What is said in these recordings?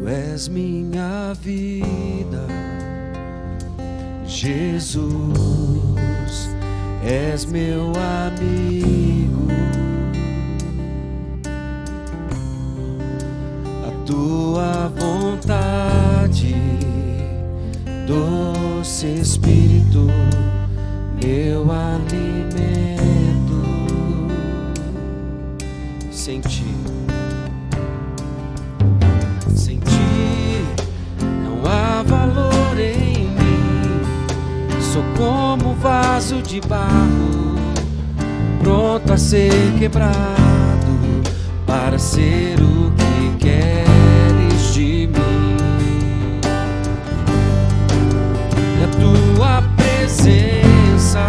Tu és minha vida, Jesus, és meu amigo. A tua vontade, doce Espírito, meu alimento. Sem ti não há valor em mim. Sou como um vaso de barro, pronto a ser quebrado, para ser o que queres de mim. E a tua presença,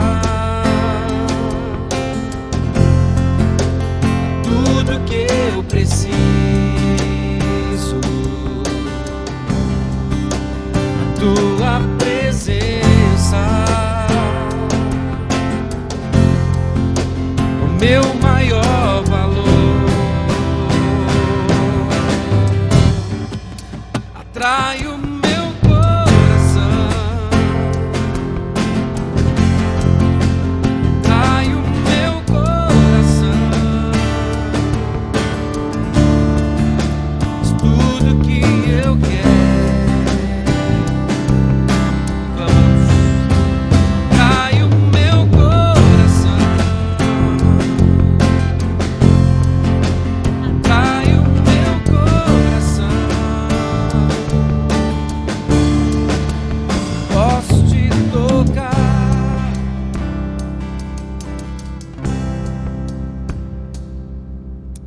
tudo que eu preciso. A tua presença, o meu maior valor. Atrai o meu coração, atrai o meu coração. És tudo que eu quero. Vamos. Atrai o meu coração, atrai o meu coração. Posso te tocar.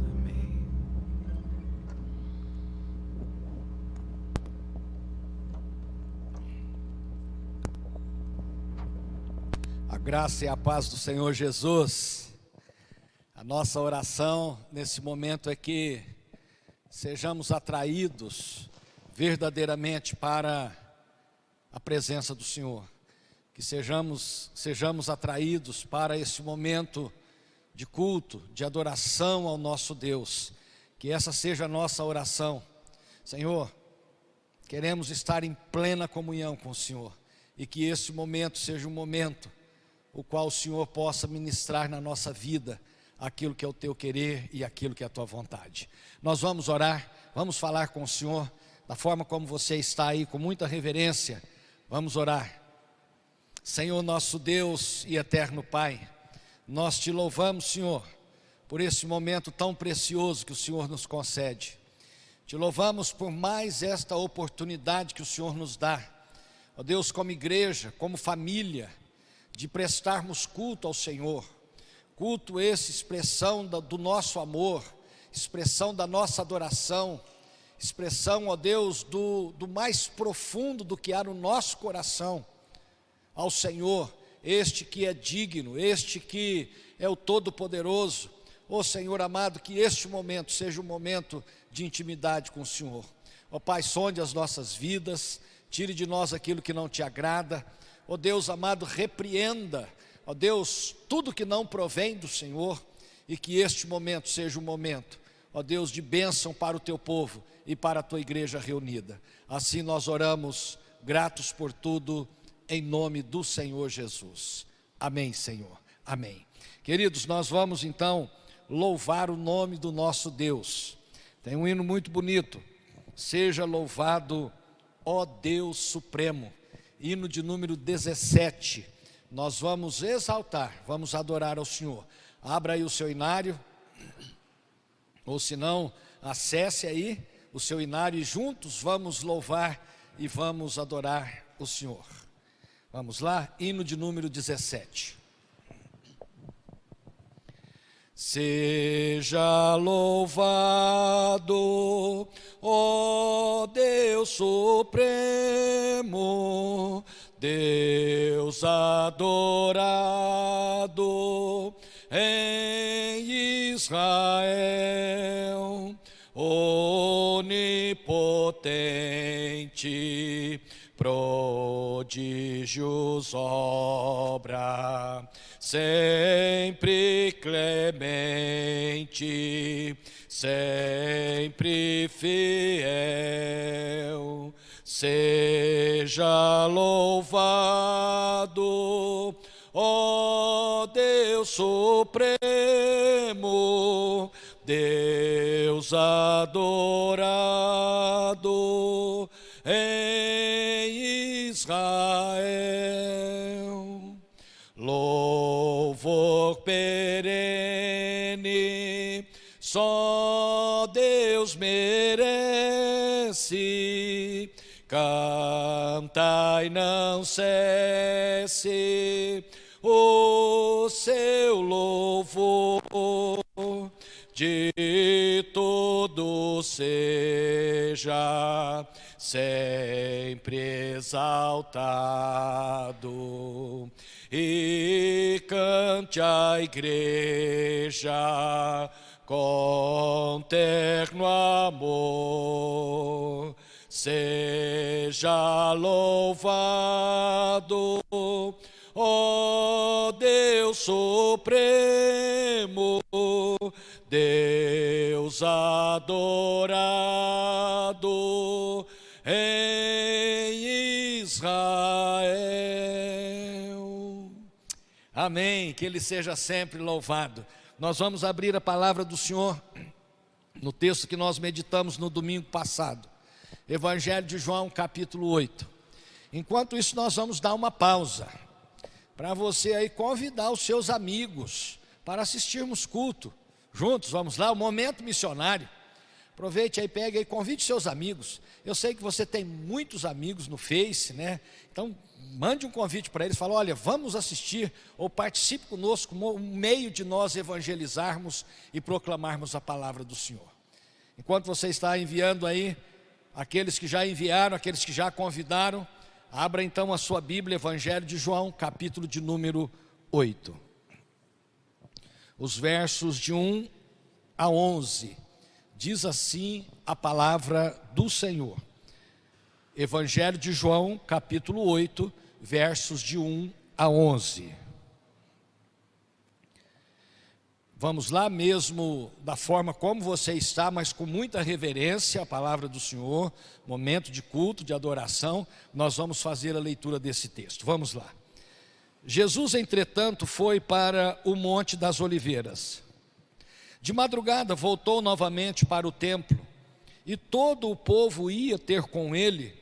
Amém. A graça e a paz do Senhor Jesus. A nossa oração nesse momento é que sejamos atraídos verdadeiramente para a presença do Senhor. Que sejamos atraídos para esse momento de culto, de adoração ao nosso Deus. Que essa seja a nossa oração. Senhor, queremos estar em plena comunhão com o Senhor. E que esse momento seja um momento o qual o Senhor possa ministrar na nossa vida aquilo que é o teu querer e aquilo que é a tua vontade. Nós vamos orar, vamos falar com o Senhor da forma como você está aí, com muita reverência. Vamos orar. Senhor nosso Deus e eterno Pai, nós te louvamos, Senhor, por esse momento tão precioso que o Senhor nos concede. Te louvamos por mais esta oportunidade que o Senhor nos dá, ó Deus, como igreja, como família, de prestarmos culto ao Senhor. Culto esse, expressão do nosso amor, expressão da nossa adoração, expressão, ó Deus, do mais profundo do que há no nosso coração, ao Senhor, este que é digno, este que é o Todo-Poderoso. Ó Senhor amado, que este momento seja um momento de intimidade com o Senhor. Ó Pai, sonde as nossas vidas, tire de nós aquilo que não te agrada. Ó Deus amado, repreenda, ó Deus, tudo que não provém do Senhor, e que este momento seja um momento, ó Deus, de bênção para o teu povo e para a tua igreja reunida. Assim nós oramos, gratos por tudo, em nome do Senhor Jesus. Amém, Senhor. Amém. Queridos, nós vamos então louvar o nome do nosso Deus. Tem um hino muito bonito. Seja louvado, ó Deus Supremo. Hino de número 17, nós vamos exaltar, vamos adorar ao Senhor. Abra aí o seu inário, ou se não, acesse aí o seu inário e juntos vamos louvar e vamos adorar o Senhor. Vamos lá, hino de número 17. Seja louvado, ó Deus Supremo, Deus adorado em Israel, onipotente, prodígios obra, sempre clemente, sempre fiel. Seja louvado, ó Deus supremo, Deus adorado em Israel. Louvor perene, só Deus merece. Cantai, não cesse o seu louvor, de todo seja sempre exaltado, e cante a igreja com terno amor. Seja louvado, ó Deus supremo, Deus adorado em Israel. Amém, que Ele seja sempre louvado. Nós vamos abrir a palavra do Senhor no texto que nós meditamos no domingo passado. Evangelho de João, capítulo 8. Enquanto isso, nós vamos dar uma pausa para você aí convidar os seus amigos para assistirmos culto juntos. Vamos lá, o momento missionário. Aproveite aí, pegue aí, convide seus amigos. Eu sei que você tem muitos amigos no Face, né? Então, mande um convite para eles, fala: olha, vamos assistir, ou participe conosco, um meio de nós evangelizarmos e proclamarmos a palavra do Senhor. Enquanto você está enviando aí, aqueles que já enviaram, aqueles que já convidaram, abra então a sua Bíblia, Evangelho de João, capítulo de número 8. Os versos de 1 a 11, diz assim a palavra do Senhor. Evangelho de João, capítulo 8, versos de 1 a 11. Vamos lá mesmo, da forma como você está, mas com muita reverência à palavra do Senhor, momento de culto, de adoração, nós vamos fazer a leitura desse texto. Vamos lá. Jesus, entretanto, foi para o Monte das Oliveiras. De madrugada voltou novamente para o templo, e todo o povo ia ter com ele,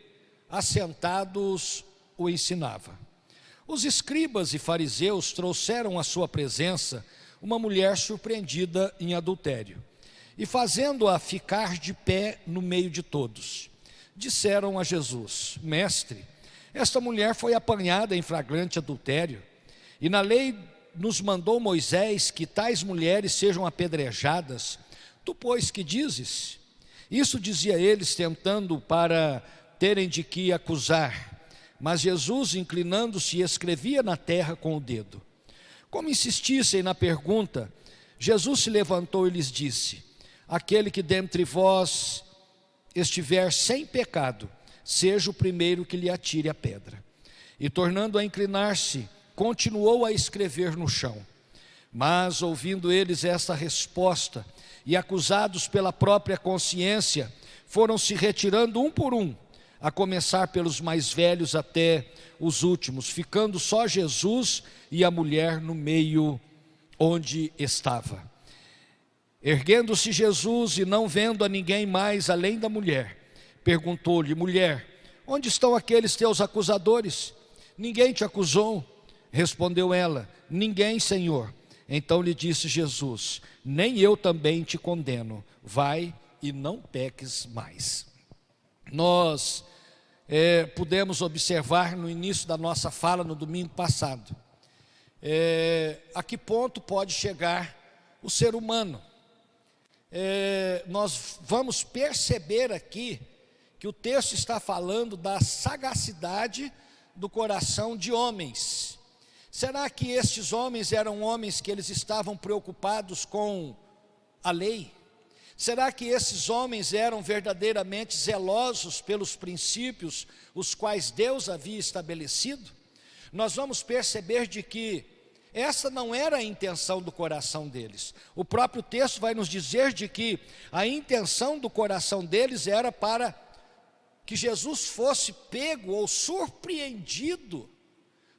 assentados o ensinava. Os escribas e fariseus trouxeram à sua presença uma mulher surpreendida em adultério, e fazendo-a ficar de pé no meio de todos, disseram a Jesus: Mestre, esta mulher foi apanhada em flagrante adultério, e na lei nos mandou Moisés que tais mulheres sejam apedrejadas. Tu, pois, que dizes? Isso dizia eles, tentando para terem de que acusar. Mas Jesus, inclinando-se, escrevia na terra com o dedo. Como insistissem na pergunta, Jesus se levantou e lhes disse: aquele que dentre vós estiver sem pecado, seja o primeiro que lhe atire a pedra. E tornando a inclinar-se, continuou a escrever no chão. Mas ouvindo eles esta resposta, e acusados pela própria consciência, foram se retirando um por um, a começar pelos mais velhos até os últimos, ficando só Jesus e a mulher no meio onde estava. Erguendo-se Jesus e não vendo a ninguém mais além da mulher, perguntou-lhe: mulher, onde estão aqueles teus acusadores? Ninguém te acusou? Respondeu ela: ninguém, Senhor. Então lhe disse Jesus: nem eu também te condeno, vai e não peques mais. Nós pudemos observar no início da nossa fala no domingo passado, a que ponto pode chegar o ser humano. Nós vamos perceber aqui que o texto está falando da sagacidade do coração de homens. Será que estes homens eram homens que eles estavam preocupados com a lei? Será que esses homens eram verdadeiramente zelosos pelos princípios os quais Deus havia estabelecido? Nós vamos perceber de que Essa não era a intenção do coração deles. O próprio texto vai nos dizer de que a intenção do coração deles era para que Jesus fosse pego ou surpreendido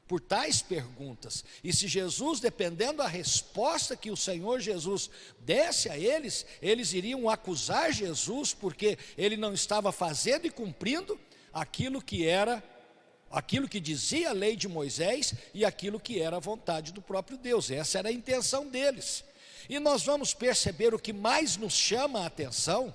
por tais perguntas. E se Jesus, dependendo da resposta que o Senhor Jesus desse a eles, eles iriam acusar Jesus porque ele não estava fazendo e cumprindo aquilo que dizia a lei de Moisés e aquilo que era a vontade do próprio Deus. Essa era a intenção deles. E nós vamos perceber o que mais nos chama a atenção.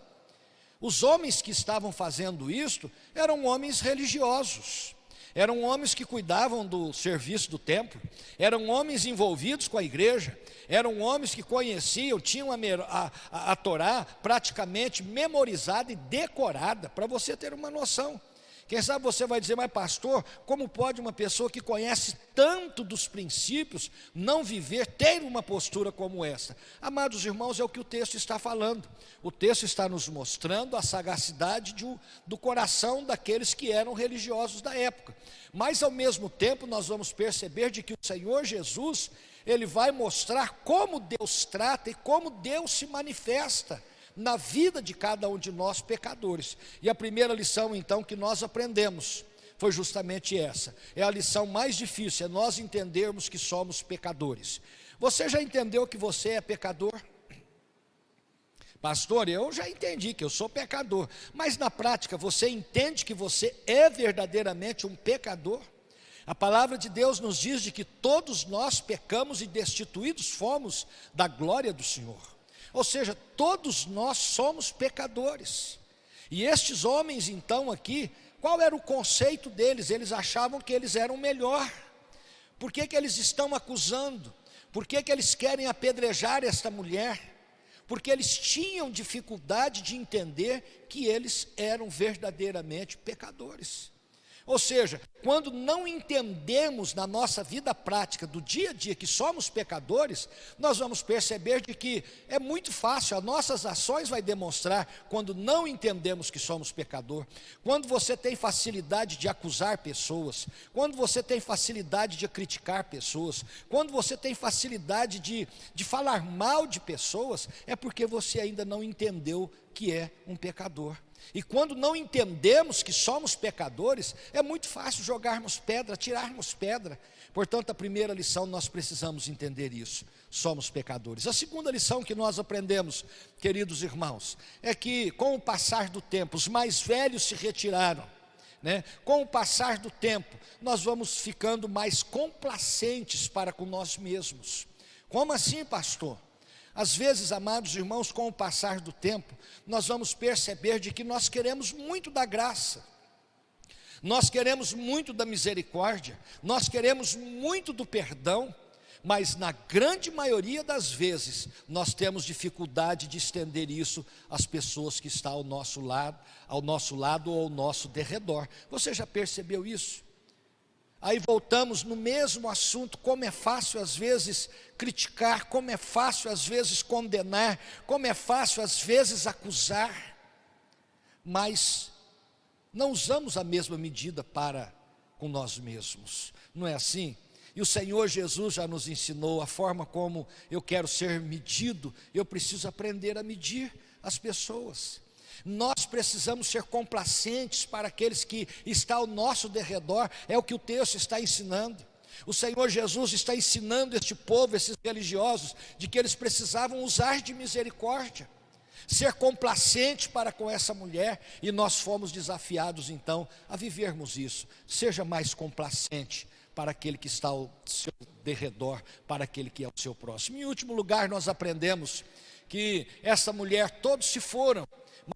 Os homens que estavam fazendo isto eram homens religiosos, eram homens que cuidavam do serviço do templo, eram homens envolvidos com a igreja, eram homens que conheciam, tinham a Torá praticamente memorizada e decorada, para você ter uma noção. Quem sabe você vai dizer, mas pastor, como pode uma pessoa que conhece tanto dos princípios não viver, ter uma postura como essa? Amados irmãos, é o que o texto está falando. O texto está nos mostrando a sagacidade do coração daqueles que eram religiosos da época. Mas ao mesmo tempo nós vamos perceber de que o Senhor Jesus, ele vai mostrar como Deus trata e como Deus se manifesta na vida de cada um de nós pecadores. E a primeira lição então que nós aprendemos foi justamente essa. É a lição mais difícil, é nós entendermos que somos pecadores. Você já entendeu que você é pecador? Pastor, eu já entendi que eu sou pecador, mas na prática você entende que você é verdadeiramente um pecador? A palavra de Deus nos diz de que todos nós pecamos e destituídos fomos da glória do Senhor. Ou seja, todos nós somos pecadores. E estes homens então aqui, qual era o conceito deles? Eles achavam que eles eram melhor. Por que eles estão acusando? Por que eles querem apedrejar esta mulher? Porque eles tinham dificuldade de entender que eles eram verdadeiramente pecadores. Ou seja, quando não entendemos na nossa vida prática do dia a dia que somos pecadores, nós vamos perceber de que é muito fácil, as nossas ações vai demonstrar quando não entendemos que somos pecador. Quando você tem facilidade de acusar pessoas, quando você tem facilidade de criticar pessoas, quando você tem facilidade de falar mal de pessoas, é porque você ainda não entendeu que é um pecador. E quando não entendemos que somos pecadores, é muito fácil jogarmos pedra, tirarmos pedra. Portanto, a primeira lição nós precisamos entender isso, somos pecadores. A segunda lição que nós aprendemos, queridos irmãos, é que com o passar do tempo, os mais velhos se retiraram, né? Com o passar do tempo, nós vamos ficando mais complacentes para com nós mesmos. Como assim, pastor? Às vezes, amados irmãos, com o passar do tempo, nós vamos perceber de que nós queremos muito da graça, nós queremos muito da misericórdia, nós queremos muito do perdão, mas na grande maioria das vezes, nós temos dificuldade de estender isso às pessoas que estão ao nosso lado ou ao nosso derredor. Você já percebeu isso? Aí voltamos no mesmo assunto, como é fácil às vezes criticar, como é fácil às vezes condenar, como é fácil às vezes acusar, mas não usamos a mesma medida para com nós mesmos, não é assim? E o Senhor Jesus já nos ensinou a forma como eu quero ser medido, eu preciso aprender a medir as pessoas. Nós precisamos ser complacentes para aqueles que estão ao nosso derredor, é o que o texto está ensinando. O Senhor Jesus está ensinando este povo, esses religiosos, de que eles precisavam usar de misericórdia, ser complacente para com essa mulher, e nós fomos desafiados então a vivermos isso. Seja mais complacente para aquele que está ao seu derredor, para aquele que é o seu próximo. Em último lugar, nós aprendemos que essa mulher, todos se foram,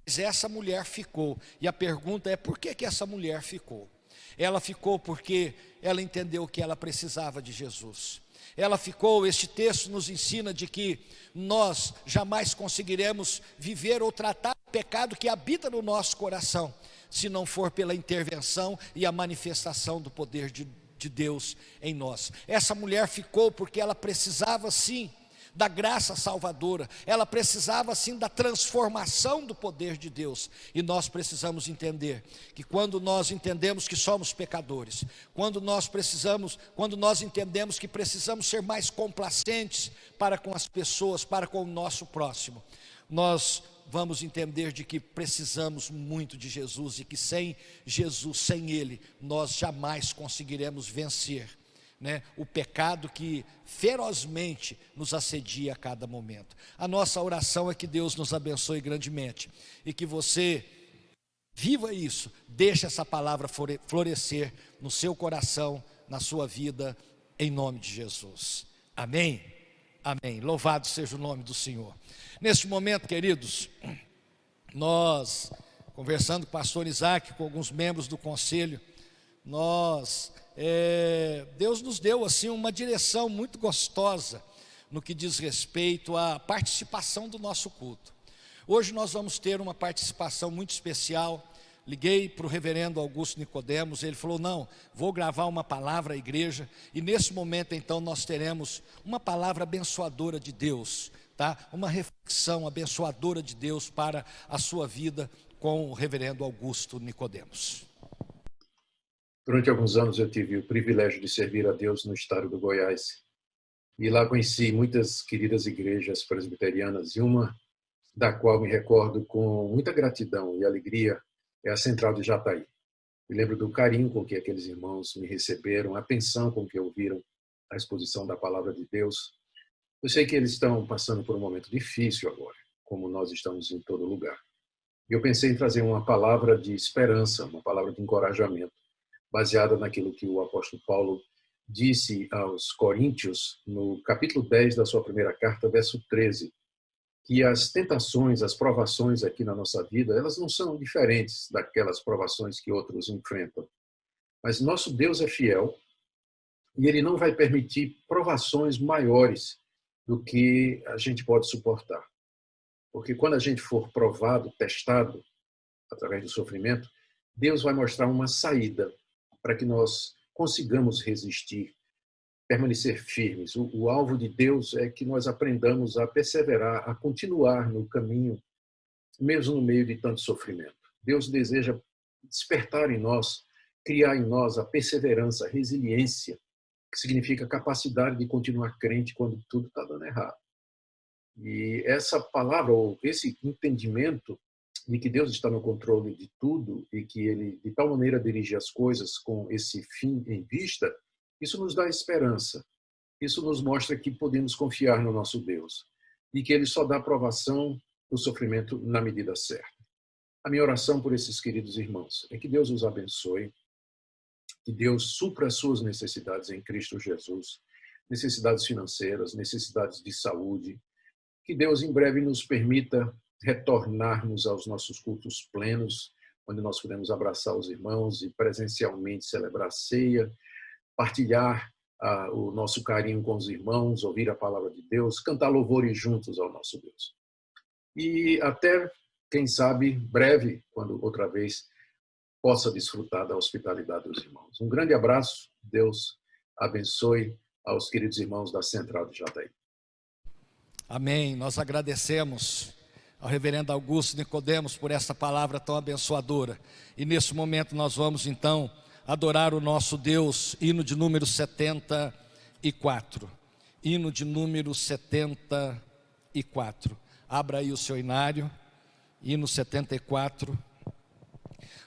mas essa mulher ficou. E a pergunta é, por que essa mulher ficou? Ela ficou porque ela entendeu que ela precisava de Jesus. Ela ficou, este texto nos ensina de que nós jamais conseguiremos viver ou tratar o pecado que habita no nosso coração, se não for pela intervenção e a manifestação do poder de Deus em nós. Essa mulher ficou porque ela precisava sim da graça salvadora, ela precisava sim da transformação do poder de Deus. E nós precisamos entender que quando nós entendemos que somos pecadores, quando nós entendemos que precisamos ser mais complacentes para com as pessoas, para com o nosso próximo, nós vamos entender de que precisamos muito de Jesus e que sem Jesus, sem Ele, nós jamais conseguiremos vencer, o pecado que ferozmente nos assedia a cada momento. A nossa oração é que Deus nos abençoe grandemente e que você viva isso, deixe essa palavra florescer no seu coração, na sua vida, em nome de Jesus. Amém? Amém. Louvado seja o nome do Senhor. Neste momento, queridos, nós, conversando com o pastor Isaac, com alguns membros do conselho, Deus nos deu assim uma direção muito gostosa no que diz respeito à participação do nosso culto. Hoje nós vamos ter uma participação muito especial. Liguei para o reverendo Augusto Nicodemos, ele falou, não, vou gravar uma palavra à igreja, e nesse momento então nós teremos uma palavra abençoadora de Deus, uma reflexão abençoadora de Deus para a sua vida com o reverendo Augusto Nicodemos. Durante alguns anos eu tive o privilégio de servir a Deus no estado do Goiás, e lá conheci muitas queridas igrejas presbiterianas, e uma da qual me recordo com muita gratidão e alegria é a Central de Jataí. Me lembro do carinho com que aqueles irmãos me receberam, a atenção com que ouviram a exposição da palavra de Deus. Eu sei que eles estão passando por um momento difícil agora, como nós estamos em todo lugar. E eu pensei em trazer uma palavra de esperança, uma palavra de encorajamento, baseada naquilo que o apóstolo Paulo disse aos Coríntios, no capítulo 10 da sua primeira carta, verso 13, que as tentações, as provações aqui na nossa vida, elas não são diferentes daquelas provações que outros enfrentam. Mas nosso Deus é fiel e Ele não vai permitir provações maiores do que a gente pode suportar. Porque quando a gente for provado, testado, através do sofrimento, Deus vai mostrar uma saída para que nós consigamos resistir, permanecer firmes. O alvo de Deus é que nós aprendamos a perseverar, a continuar no caminho, mesmo no meio de tanto sofrimento. Deus deseja despertar em nós, criar em nós a perseverança, a resiliência, que significa a capacidade de continuar crente quando tudo está dando errado. E essa palavra, ou esse entendimento de que Deus está no controle de tudo e que Ele, de tal maneira, dirige as coisas com esse fim em vista, isso nos dá esperança. Isso nos mostra que podemos confiar no nosso Deus e que Ele só dá aprovação no sofrimento na medida certa. A minha oração por esses queridos irmãos é que Deus os abençoe, que Deus supra as suas necessidades em Cristo Jesus, necessidades financeiras, necessidades de saúde, que Deus em breve nos permita retornarmos aos nossos cultos plenos, onde nós podemos abraçar os irmãos e presencialmente celebrar a ceia, partilhar o nosso carinho com os irmãos, ouvir a palavra de Deus, cantar louvores juntos ao nosso Deus. E até, quem sabe, breve, quando outra vez possa desfrutar da hospitalidade dos irmãos. Um grande abraço, Deus abençoe aos queridos irmãos da Central de Jataí. Amém, nós agradecemos ao reverendo Augusto Nicodemos por essa palavra tão abençoadora. E nesse momento nós vamos então adorar o nosso Deus, hino de número 74. Hino de número 74. Abra aí o seu inário, hino 74.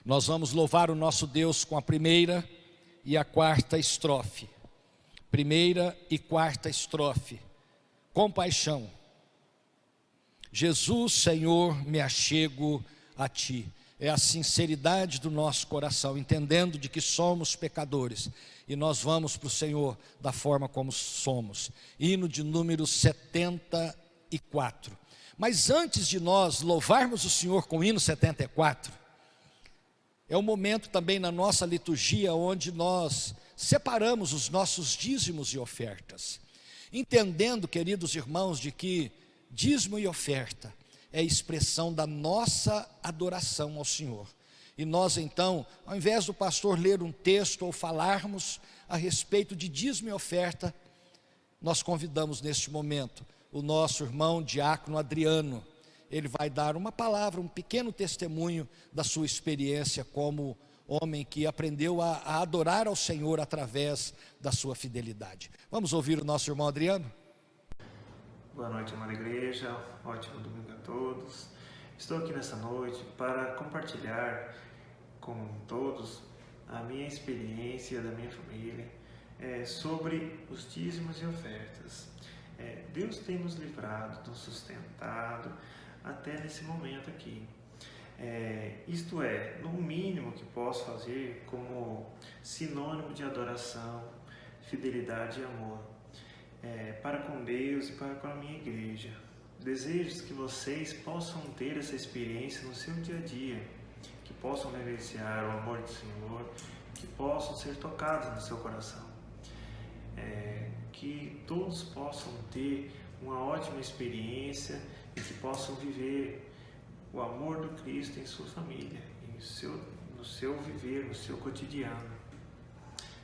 Nós vamos louvar o nosso Deus com a primeira e a quarta estrofe. Primeira e quarta estrofe. Compaixão. Jesus, Senhor, me achego a Ti. É a sinceridade do nosso coração, entendendo de que somos pecadores. E nós vamos para o Senhor da forma como somos. Hino de número 74. Mas antes de nós louvarmos o Senhor com o hino 74, é um momento também na nossa liturgia onde nós separamos os nossos dízimos e ofertas. Entendendo, queridos irmãos, de que dízimo e oferta é a expressão da nossa adoração ao Senhor. E nós então, ao invés do pastor ler um texto ou falarmos a respeito de dízimo e oferta, nós convidamos neste momento o nosso irmão diácono Adriano. Ele vai dar uma palavra, um pequeno testemunho da sua experiência como homem que aprendeu a adorar ao Senhor através da sua fidelidade. Vamos ouvir o nosso irmão Adriano? Boa noite, amada igreja, ótimo domingo a todos. Estou aqui nessa noite para compartilhar com todos a minha experiência da minha família sobre os dízimos e ofertas. Deus tem nos livrado, nos sustentado até nesse momento aqui. Isto é, no mínimo que posso fazer como sinônimo de adoração, fidelidade e amor para com Deus e para com a minha igreja. Desejo que vocês possam ter essa experiência no seu dia a dia, que possam vivenciar o amor do Senhor, que possam ser tocados no seu coração, que todos possam ter uma ótima experiência e que possam viver o amor do Cristo em sua família, no seu viver, no seu cotidiano.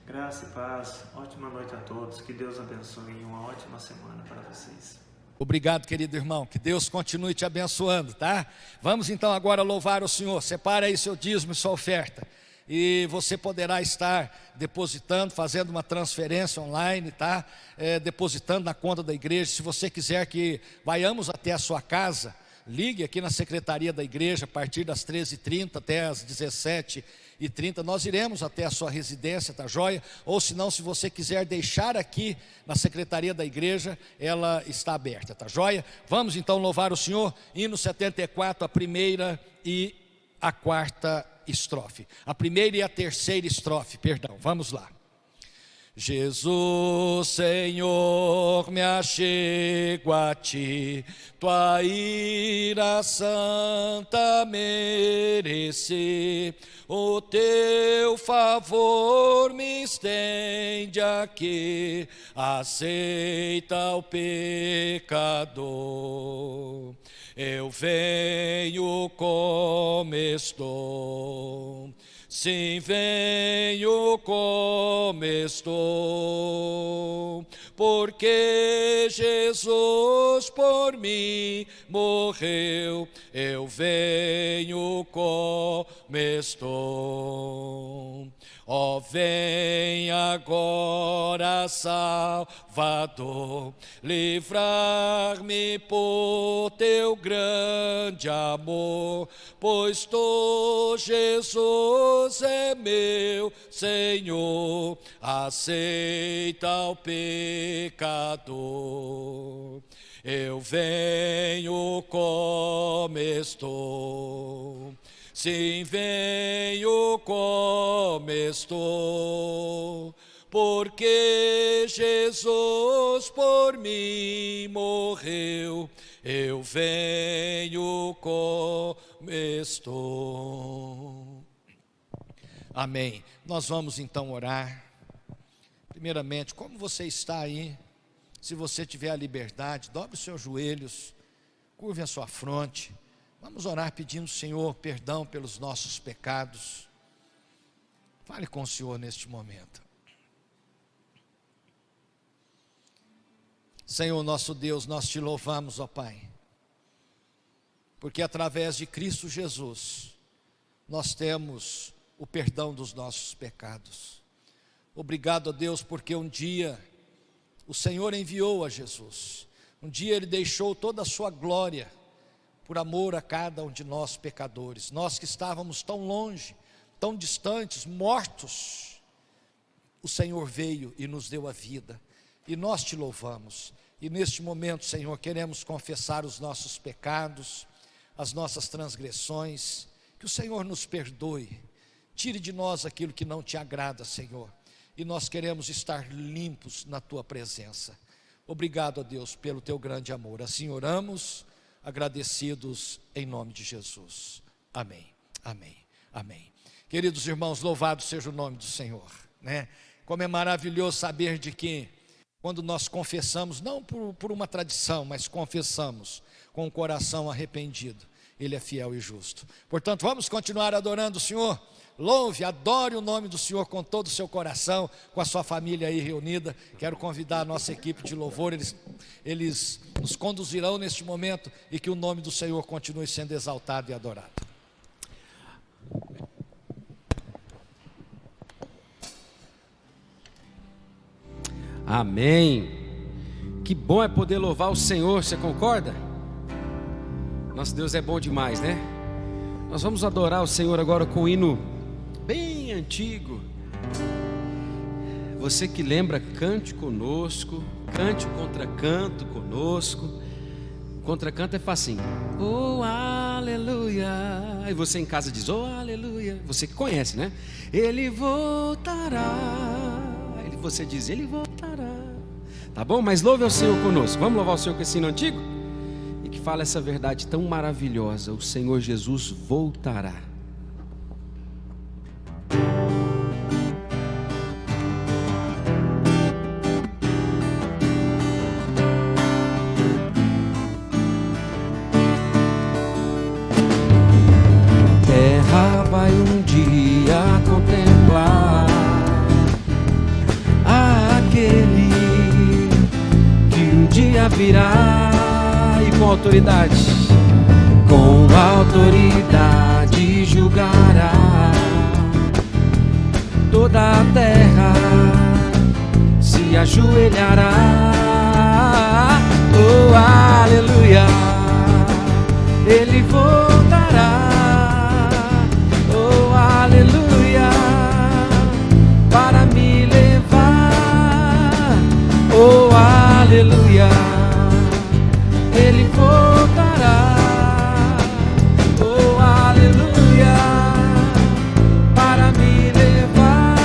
Graça e paz, ótima noite a todos, que Deus abençoe e uma ótima semana para vocês. Obrigado, querido irmão, que Deus continue te abençoando, tá? Vamos então agora louvar o Senhor. Separa aí seu dízimo e sua oferta, e você poderá estar depositando, fazendo uma transferência online, tá? Depositando na conta da igreja. Se você quiser que vayamos até a sua casa, ligue aqui na secretaria da igreja a partir das 13h30 até as 17h30, nós iremos até a sua residência, tá joia? Ou se não, se você quiser deixar aqui na secretaria da igreja, ela está aberta, tá joia? Vamos então louvar o Senhor, hino 74, a primeira e a quarta estrofe. A primeira e a terceira estrofe, perdão, vamos lá. Jesus, Senhor, me achego a Ti, Tua ira santa mereci, o Teu favor me estende aqui, aceita o pecador. Eu venho como estou, sim, venho como estou, porque Jesus por mim morreu. Eu venho como estou. Ó, vem agora, Salvador, livrar-me por Teu grande amor, pois Tu, Jesus, é meu Senhor, aceita o pecador. Eu venho como estou, sim, venho como estou, porque Jesus por mim morreu. Eu venho como estou. Amém. Nós vamos então orar. Primeiramente, como você está aí? Se você tiver a liberdade, dobre os seus joelhos, curve a sua fronte. Vamos orar pedindo ao Senhor perdão pelos nossos pecados. Fale com o Senhor neste momento. Senhor nosso Deus, nós Te louvamos, ó Pai, porque através de Cristo Jesus, nós temos o perdão dos nossos pecados. Obrigado a Deus, porque um dia o Senhor enviou a Jesus, um dia Ele deixou toda a sua glória, por amor a cada um de nós pecadores, nós que estávamos tão longe, tão distantes, mortos. O Senhor veio e nos deu a vida, e nós Te louvamos. E neste momento, Senhor, queremos confessar os nossos pecados, as nossas transgressões, que o Senhor nos perdoe, tire de nós aquilo que não Te agrada, Senhor, e nós queremos estar limpos na Tua presença. Obrigado a Deus pelo Teu grande amor. Assim oramos, agradecidos em nome de Jesus. Amém, amém, amém. Queridos irmãos, louvado seja o nome do Senhor, né? Como é maravilhoso saber de que quando nós confessamos, não por uma tradição, mas confessamos com o coração arrependido, Ele é fiel e justo. Portanto, vamos continuar adorando o Senhor. Louve, adore o nome do Senhor com todo o seu coração, com a sua família aí reunida. Quero convidar a nossa equipe de louvor, eles nos conduzirão neste momento, e que o nome do Senhor continue sendo exaltado e adorado. Amém. Que bom é poder louvar o Senhor, você concorda? Nosso Deus é bom demais, né? Nós vamos adorar o Senhor agora com um hino bem antigo. Você que lembra, cante conosco, cante o contracanto conosco. O contracanto é facinho. Oh, aleluia. E você em casa diz, oh, aleluia. Você que conhece, né? Ele voltará. Você diz, ele voltará. Tá bom? Mas louve ao Senhor conosco. Vamos louvar o Senhor com esse hino antigo? E que fala essa verdade tão maravilhosa: o Senhor Jesus voltará. Terra vai um dia contemplar aquele que um dia virá, e com autoridade julgará toda a terra, se ajoelhará. Oh, aleluia, ele voltará. Oh, aleluia, para me levar. Oh, aleluia, ele voltará. Oh, aleluia, para me levar.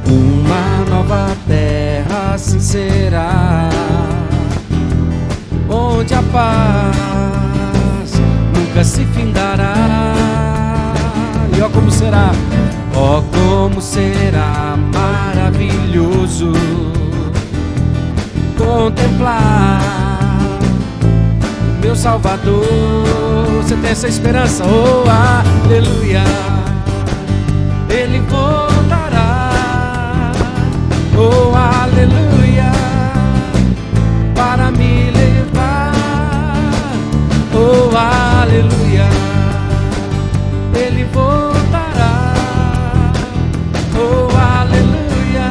Uma nova terra assim será, onde a paz nunca se findará. E ó como será, ó como será maravilhoso contemplar meu Salvador. Você tem essa esperança? Oh, aleluia, ele voltará. Oh, aleluia, para me levar. Oh, aleluia, ele voltará. Oh, aleluia,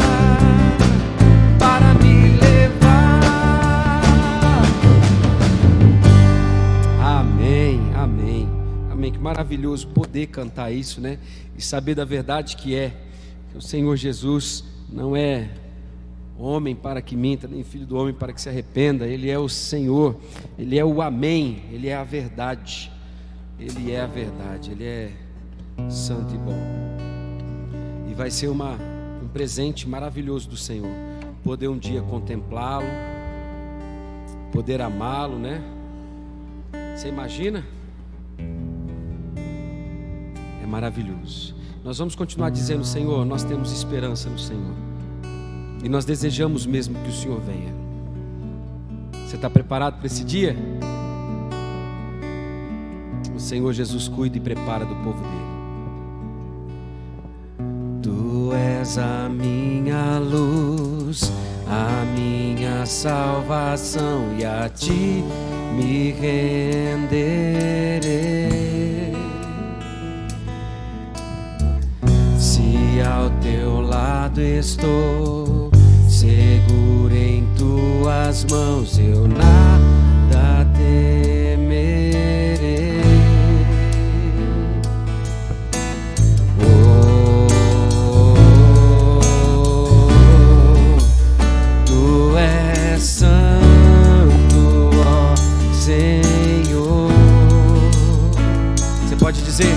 para me levar. Amém, amém, amém. Que maravilhoso poder cantar isso, né? E saber da verdade que o Senhor Jesus não é homem para que minta, nem filho do homem para que se arrependa. Ele é o Senhor, Ele é o amém, Ele é a verdade. Ele é a verdade, Ele é santo e bom. E vai ser um presente maravilhoso do Senhor, poder um dia contemplá-lo, poder amá-lo, né? Você imagina? É maravilhoso. Nós vamos continuar dizendo, Senhor, nós temos esperança no Senhor, e nós desejamos mesmo que o Senhor venha. Você está preparado para esse dia? O Senhor Jesus cuida e prepara do povo dele. Tu és a minha luz, a minha salvação, e a ti me renderei. Se ao teu lado estou, seguro em tuas mãos, eu nada temerei. Tu és santo, ó Senhor. Você pode dizer: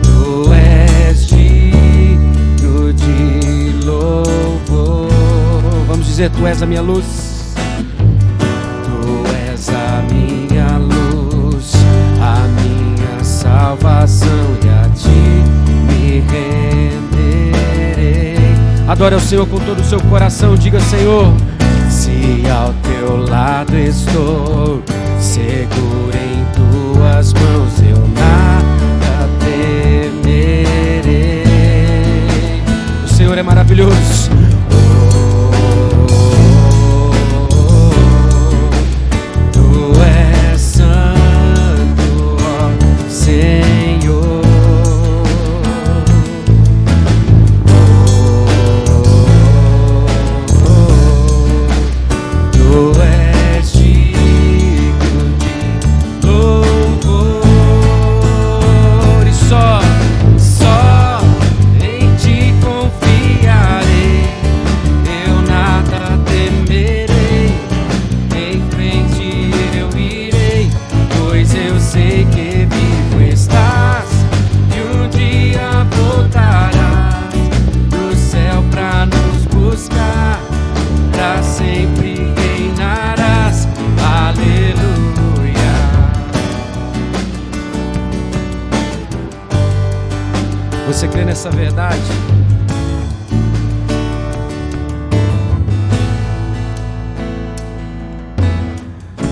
Tu és digno de louvor. Vamos dizer: Tu és a minha luz. Tu és a minha luz, a minha salvação, e a ti me renderei. Adore ao Senhor com todo o seu coração. Diga: Senhor, se ao teu lado estou, seguro em tuas mãos, eu nada temerei. O Senhor é maravilhoso. Tu és santo, ó Senhor. Tu és digno de louvor, e só em ti confiarei, eu nada temerei, em frente eu irei, pois eu sei que vivo estás, e um dia voltarás do céu pra nos buscar, pra sempre reinarás, aleluia. Você crê nessa verdade?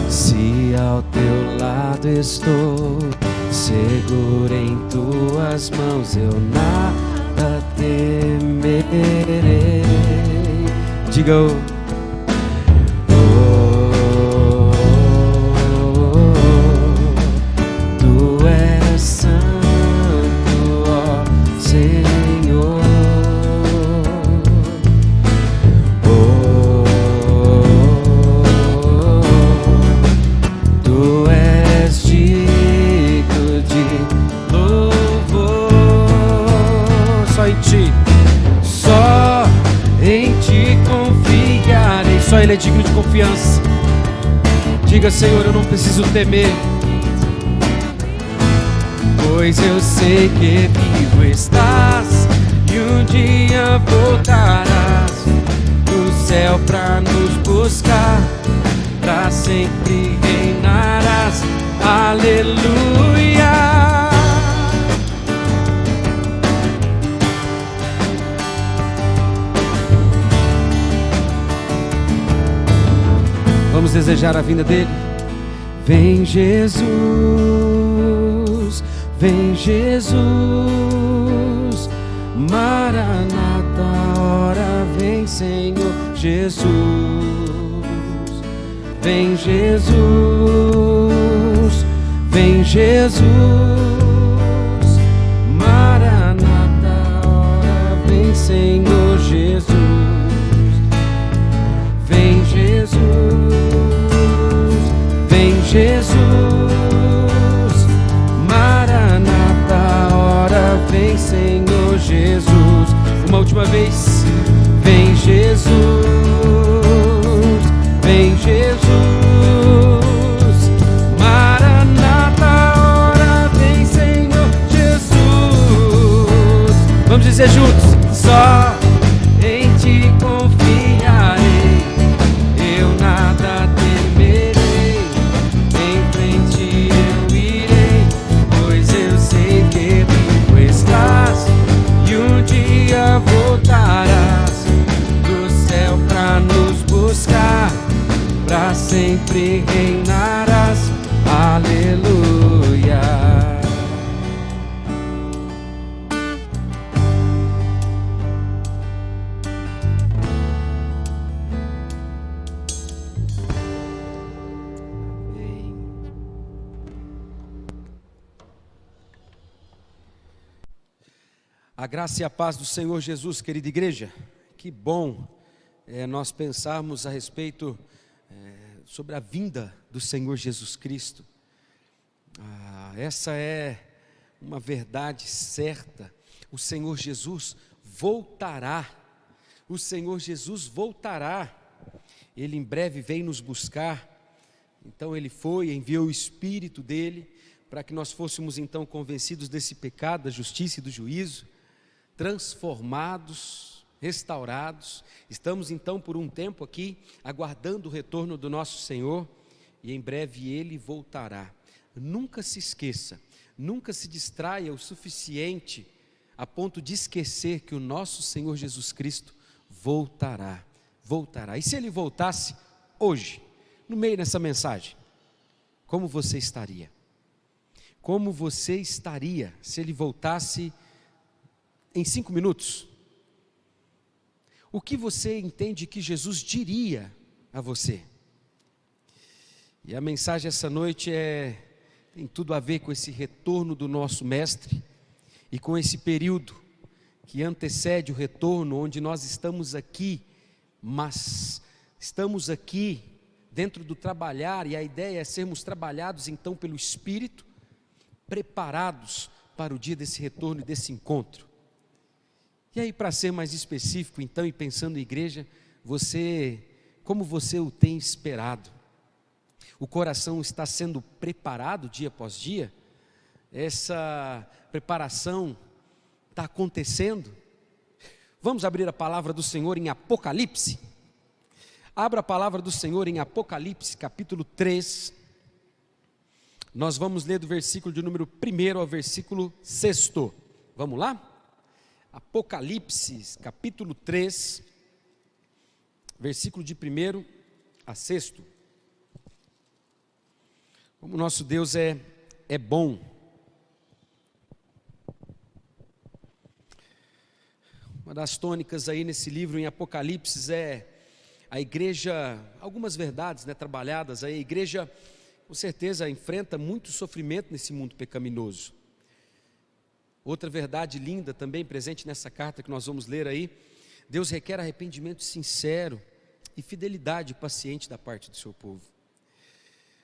Se ao teu lado estou, seguro em tuas mãos, eu nada temerei. Diga: tu és santo, ó Senhor. Tu és digno de louvor. Só em ti confiarei. Só Ele é digno de confiança. Diga: Senhor, eu não preciso temer, pois eu sei que vivo estás, e um dia voltarás do céu pra nos buscar, pra sempre reinarás, aleluia. Vamos desejar a vinda dele. Vem Jesus, vem Jesus, Maranata, ora vem Senhor Jesus. Vem Jesus, vem Jesus, Maranata, ora vem Senhor Jesus. Vem Jesus, vem Jesus, Maranata, ora vem Senhor Jesus. Uma última vez. Vem Jesus, vem Jesus, Maranata, ora vem Senhor Jesus. Vamos dizer juntos: só em ti confiarei, eu nada temerei, em frente eu irei, pois eu sei que vivo estás, e um dia voltarás do céu pra nos buscar, pra sempre reinarás, aleluia. A graça e a paz do Senhor Jesus, querida igreja. Que bom nós pensarmos a respeito sobre a vinda do Senhor Jesus Cristo. Essa é uma verdade certa. O Senhor Jesus voltará. O Senhor Jesus voltará. Ele em breve vem nos buscar. Então Ele enviou o Espírito dEle para que nós fôssemos então convencidos desse pecado, da justiça e do juízo, transformados, restaurados. Estamos então por um tempo aqui aguardando o retorno do nosso Senhor, e em breve Ele voltará. Nunca se esqueça, nunca se distraia o suficiente a ponto de esquecer que o nosso Senhor Jesus Cristo voltará. E se ele voltasse hoje, no meio dessa mensagem, como você estaria? Como você estaria se ele voltasse em 5 minutos? O que você entende que Jesus diria a você? E a mensagem essa noite tem tudo a ver com esse retorno do nosso Mestre e com esse período que antecede o retorno, onde nós estamos aqui, mas estamos aqui dentro do trabalhar, e a ideia é sermos trabalhados então pelo Espírito, preparados para o dia desse retorno e desse encontro. E aí, para ser mais específico então, e pensando em igreja, como você o tem esperado? O coração está sendo preparado dia após dia? Essa preparação está acontecendo? Vamos abrir a palavra do Senhor em Apocalipse? Abra a palavra do Senhor em Apocalipse, capítulo 3. Nós vamos ler do versículo de número 1 ao versículo 6. Vamos lá? Apocalipse, capítulo 3, versículo de 1 a 6. Como nosso Deus é bom. Uma das tônicas aí nesse livro em Apocalipse é a igreja, algumas verdades trabalhadas. A igreja com certeza enfrenta muito sofrimento nesse mundo pecaminoso. Outra verdade linda também presente nessa carta que nós vamos ler aí: Deus requer arrependimento sincero e fidelidade paciente da parte do seu povo.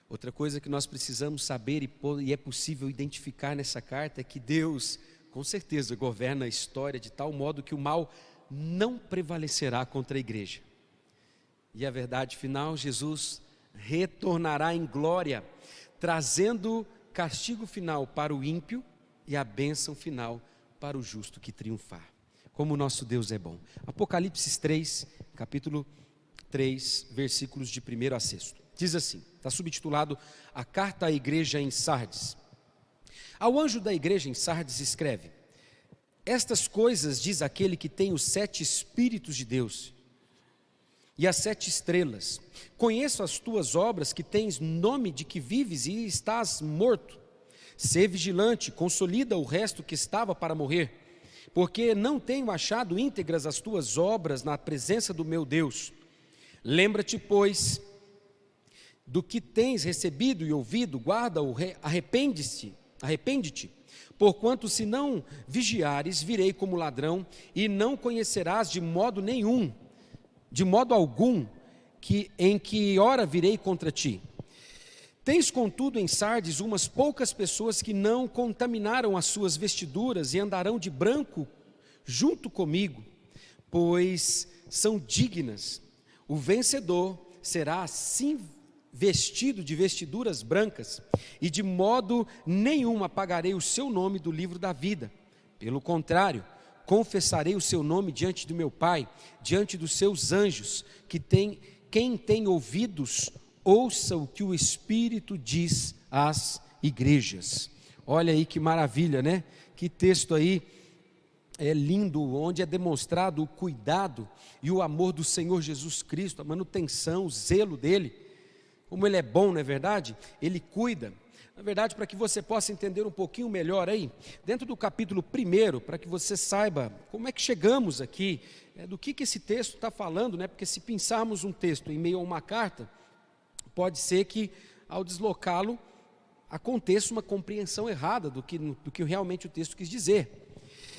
Outra coisa que nós precisamos saber e é possível identificar nessa carta é que Deus, com certeza, governa a história de tal modo que o mal não prevalecerá contra a igreja. E a verdade final, Jesus retornará em glória, trazendo castigo final para o ímpio e a bênção final para o justo que triunfar. Como o nosso Deus é bom. Apocalipse 3, capítulo 3, versículos de 1 a 6. Diz assim, está subtitulado A Carta à Igreja em Sardes. Ao anjo da igreja em Sardes escreve: Estas coisas diz aquele que tem os 7 Espíritos de Deus e as 7 estrelas. Conheço as tuas obras, que tens nome de que vives e estás morto. Sê vigilante, consolida o resto que estava para morrer, porque não tenho achado íntegras as tuas obras na presença do meu Deus. Lembra-te, pois, do que tens recebido e ouvido, guarda-o, arrepende-te, porquanto se não vigiares, virei como ladrão, e não conhecerás de modo algum, em que hora virei contra ti. Tens, contudo, em Sardes umas poucas pessoas que não contaminaram as suas vestiduras e andarão de branco junto comigo, pois são dignas. O vencedor será assim vestido de vestiduras brancas, e de modo nenhum apagarei o seu nome do livro da vida. Pelo contrário, confessarei o seu nome diante do meu Pai, diante dos seus anjos. Quem tem ouvidos, ouça o que o Espírito diz às igrejas. Olha aí que maravilha, né? Que texto aí lindo, onde é demonstrado o cuidado e o amor do Senhor Jesus Cristo, a manutenção, o zelo dele. Como ele é bom, não é verdade? Ele cuida. Na verdade, para que você possa entender um pouquinho melhor aí, dentro do capítulo 1, para que você saiba como é que chegamos aqui, do que esse texto está falando, né? Porque se pensarmos um texto em meio a uma carta, pode ser que ao deslocá-lo aconteça uma compreensão errada do que realmente o texto quis dizer.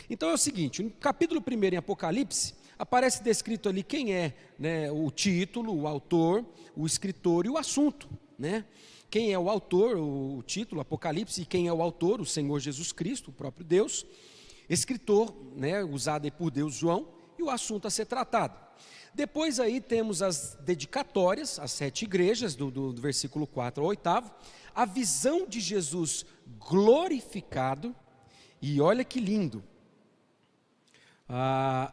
Então é o seguinte, no capítulo 1 em Apocalipse, aparece descrito ali quem é, né, o título, o autor, o escritor e o assunto, né? Quem é o autor, o título, Apocalipse, e quem é o autor, o Senhor Jesus Cristo, o próprio Deus. Escritor, né, usado aí por Deus, João, e o assunto a ser tratado. Depois aí temos as dedicatórias, as 7 igrejas, do versículo 4 ao 8, a visão de Jesus glorificado, e olha que lindo.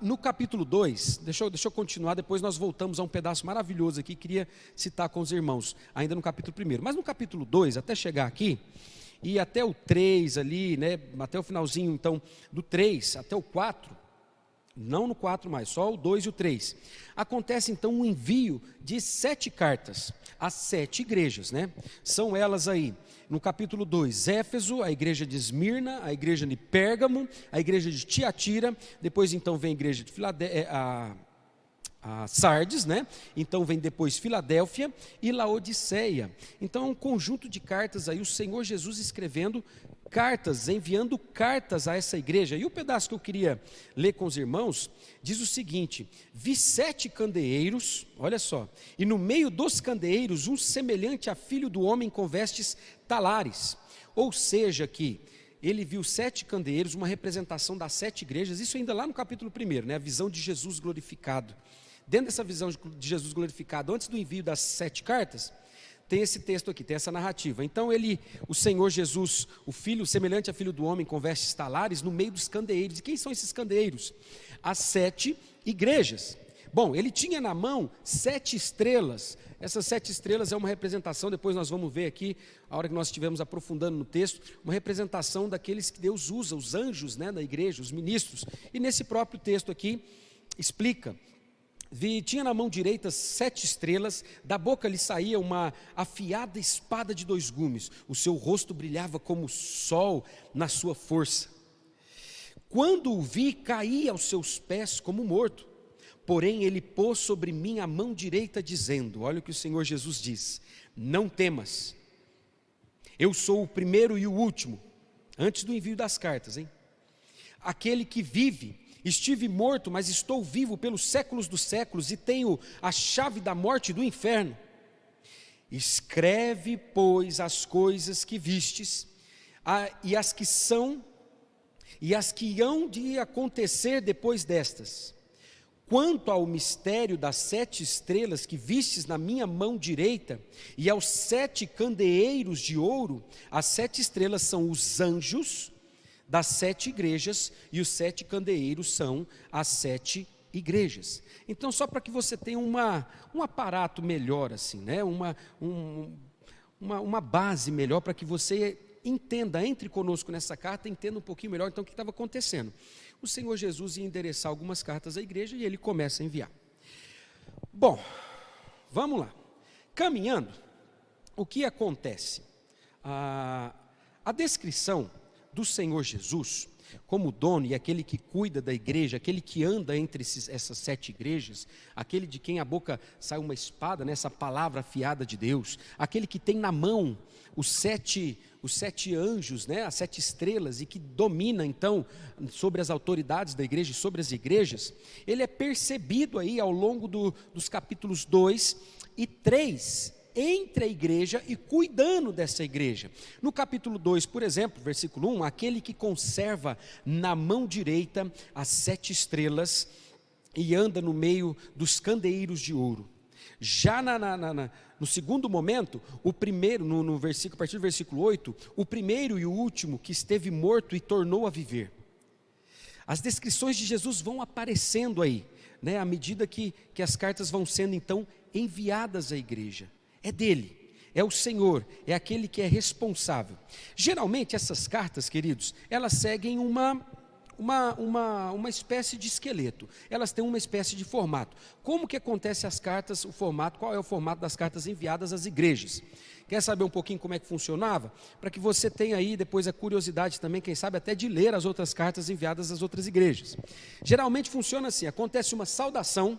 No capítulo 2, deixa eu continuar, depois nós voltamos a um pedaço maravilhoso aqui, queria citar com os irmãos, ainda no capítulo 1, mas no capítulo 2, até chegar aqui, e até o 3 ali, né, até o finalzinho então, do 3 até o 4, não no 4 mais, só o 2 e o 3. Acontece então um envio de 7 cartas às 7 igrejas, né? São elas aí, no capítulo 2, Éfeso, a igreja de Esmirna, a igreja de Pérgamo, a igreja de Tiatira, depois então vem a igreja de a Sardes, né? Então vem depois Filadélfia e Laodiceia. Então é um conjunto de cartas aí, o Senhor Jesus escrevendo cartas, enviando cartas a essa igreja. E o pedaço que eu queria ler com os irmãos diz o seguinte: vi 7 candeeiros, olha só, e no meio dos candeeiros um semelhante a filho do homem com vestes talares. Ou seja, que ele viu 7 candeeiros, uma representação das 7 igrejas, isso ainda lá no capítulo 1, né? A visão de Jesus glorificado. Dentro dessa visão de Jesus glorificado, antes do envio das 7 cartas, tem esse texto aqui, tem essa narrativa. Então o Senhor Jesus, o filho, semelhante a filho do homem com vestes talares, no meio dos candeeiros. E quem são esses candeeiros? As 7 igrejas. Bom, ele tinha na mão 7 estrelas. Essas 7 estrelas é uma representação, depois nós vamos ver aqui, a hora que nós estivermos aprofundando no texto, uma representação daqueles que Deus usa, os anjos, né, da igreja, os ministros. E nesse próprio texto aqui, explica. Tinha na mão direita 7 estrelas, da boca lhe saía uma afiada espada de 2 gumes, o seu rosto brilhava como o sol na sua força. Quando o vi, caí aos seus pés como morto, porém ele pôs sobre mim a mão direita, dizendo, olha o que o Senhor Jesus diz: não temas, eu sou o primeiro e o último, antes do envio das cartas, hein? Aquele que vive. Estive morto, mas estou vivo pelos séculos dos séculos e tenho a chave da morte e do inferno. Escreve, pois, as coisas que vistes, e as que são, e as que hão de acontecer depois destas. Quanto ao mistério das 7 estrelas que vistes na minha mão direita, e aos 7 candeeiros de ouro, as 7 estrelas são os anjos das 7 igrejas, e os 7 candeeiros são as 7 igrejas. Então, só para que você tenha um aparato melhor, assim, né? uma base melhor, para que você entenda, entre conosco nessa carta, entenda um pouquinho melhor então o que estava acontecendo. O Senhor Jesus ia endereçar algumas cartas à igreja, e ele começa a enviar. Bom, vamos lá. Caminhando, o que acontece? A descrição do Senhor Jesus, como dono e aquele que cuida da igreja, aquele que anda entre essas 7 igrejas, aquele de quem a boca sai uma espada, né, essa palavra afiada de Deus, aquele que tem na mão os 7 anjos, né, as 7 estrelas, e que domina então sobre as autoridades da igreja e sobre as igrejas, ele é percebido aí ao longo dos capítulos 2 e 3, entre a igreja e cuidando dessa igreja. No capítulo 2, por exemplo, versículo 1, aquele que conserva na mão direita as 7 estrelas e anda no meio dos candeeiros de ouro. Já no segundo momento, o primeiro, no versículo, a partir do versículo 8, o primeiro e o último que esteve morto e tornou a viver. As descrições de Jesus vão aparecendo aí, né, à medida que as cartas vão sendo então enviadas à igreja. É dele, é o Senhor, é aquele que é responsável. Geralmente essas cartas, queridos, elas seguem uma espécie de esqueleto, elas têm uma espécie de formato. Como que acontece as cartas, o formato, qual é o formato das cartas enviadas às igrejas? Quer saber um pouquinho como é que funcionava? Para que você tenha aí depois a curiosidade também, quem sabe até de ler as outras cartas enviadas às outras igrejas. Geralmente funciona assim, acontece uma saudação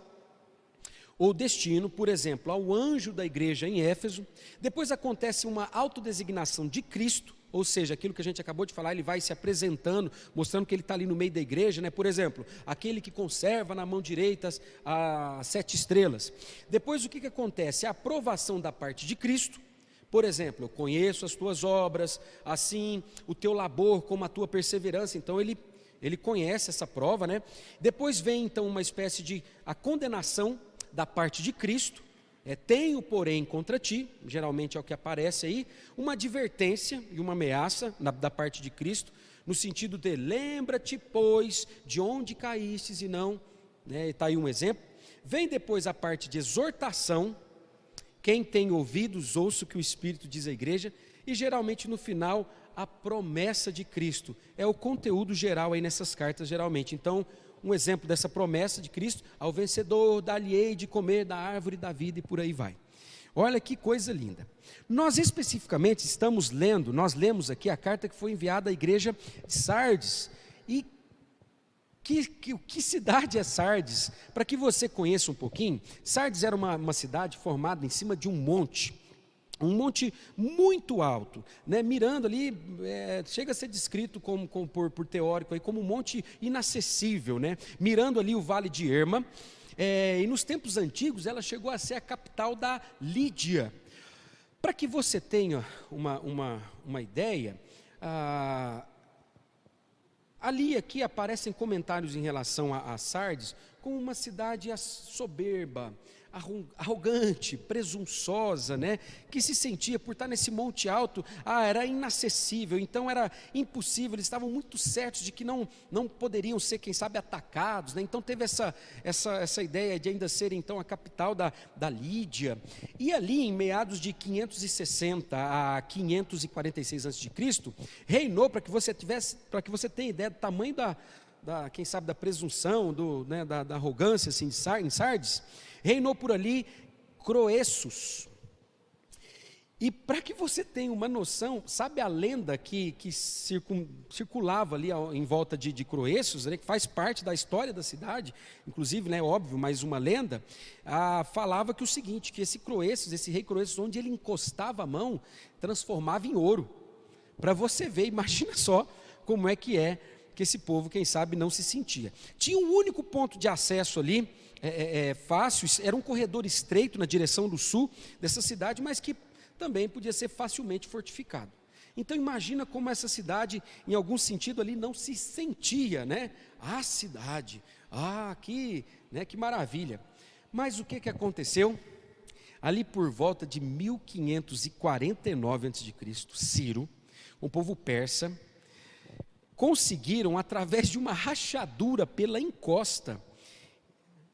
ou destino, por exemplo, ao anjo da igreja em Éfeso, depois acontece uma autodesignação de Cristo, ou seja, aquilo que a gente acabou de falar, ele vai se apresentando, mostrando que ele está ali no meio da igreja, né? Por exemplo, aquele que conserva na mão direita as 7 estrelas. Depois o que acontece? A aprovação da parte de Cristo, por exemplo, eu conheço as tuas obras, assim, o teu labor como a tua perseverança, então ele conhece essa prova, né? Depois vem então uma espécie de a condenação da parte de Cristo, tenho porém contra ti, geralmente é o que aparece aí, uma advertência e uma ameaça da parte de Cristo, no sentido de lembra-te pois de onde caístes e não, né, está aí um exemplo. Vem depois a parte de exortação, quem tem ouvidos ouça o que o Espírito diz à igreja, e geralmente no final a promessa de Cristo. É o conteúdo geral aí nessas cartas, geralmente. Então, um exemplo dessa promessa de Cristo: ao vencedor dar-lhe-ei de comer da árvore da vida, e por aí vai. Olha que coisa linda. Nós especificamente nós lemos aqui a carta que foi enviada à igreja de Sardes. E que cidade é Sardes? Para que você conheça um pouquinho, Sardes era uma cidade formada em cima de um monte muito alto, né? Mirando ali, chega a ser descrito por teórico aí, como um monte inacessível, né? Mirando ali o vale de Herma. E nos tempos antigos ela chegou a ser a capital da Lídia. Para que você tenha uma ideia, ali aqui aparecem comentários em relação a Sardes como uma cidade soberba, arrogante, presunçosa, né? Que se sentia, por estar nesse monte alto, era inacessível, então era impossível, eles estavam muito certos de que não poderiam ser, quem sabe, atacados, né? Então teve essa ideia de ainda ser então a capital da Lídia. E ali em meados de 560 a 546 a.C., reinou, para que você tenha ideia do tamanho quem sabe, da presunção, da arrogância assim, em Sardes, reinou por ali Croesus. E para que você tenha uma noção, sabe a lenda que circulava ali em volta de Croesus, né, que faz parte da história da cidade, inclusive, né, óbvio, mas uma lenda, falava que o seguinte, que esse rei Croesus, onde ele encostava a mão, transformava em ouro. Para você ver, imagina só como é que esse povo, quem sabe, não se sentia. Tinha um único ponto de acesso ali, fácil, era um corredor estreito na direção do sul dessa cidade, mas que também podia ser facilmente fortificado. Então imagina como essa cidade, em algum sentido ali, não se sentia, né? A cidade, que maravilha. Mas o que aconteceu? Ali por volta de 1549 a.C., Ciro, um povo persa, conseguiram, através de uma rachadura pela encosta,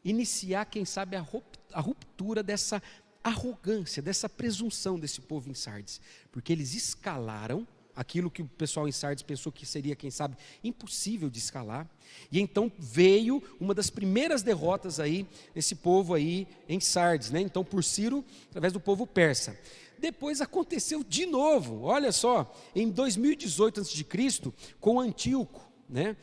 iniciar, quem sabe, a ruptura dessa arrogância, dessa presunção desse povo em Sardes, porque eles escalaram aquilo que o pessoal em Sardes pensou que seria, quem sabe, impossível de escalar, e então veio uma das primeiras derrotas aí, nesse povo aí em Sardes, né? Então por Ciro, através do povo persa. Depois aconteceu de novo, olha só, em 2018 a.C., com Antíoco, né?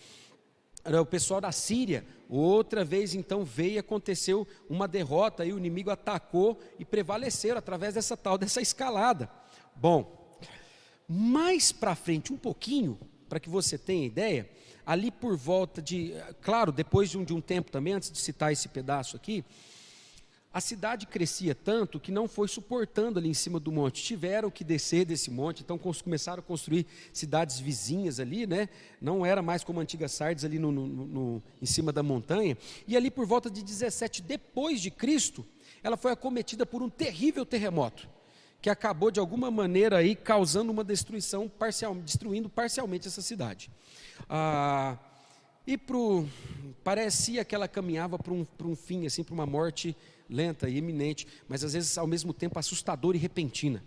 O pessoal da Síria, outra vez então veio e aconteceu uma derrota, e o inimigo atacou e prevaleceram através dessa escalada. Bom, mais para frente um pouquinho, para que você tenha ideia, ali por volta de, claro, depois de um tempo também, antes de citar esse pedaço aqui, a cidade crescia tanto que não foi suportando ali em cima do monte, tiveram que descer desse monte, então começaram a construir cidades vizinhas ali, né? Não era mais como a antiga Sardes ali em cima da montanha, e ali por volta de 17 depois de Cristo, ela foi acometida por um terrível terremoto, que acabou de alguma maneira aí causando uma destruição destruindo parcialmente essa cidade. Parecia que ela caminhava para um fim, assim, para uma morte lenta e iminente, mas às vezes ao mesmo tempo assustadora e repentina.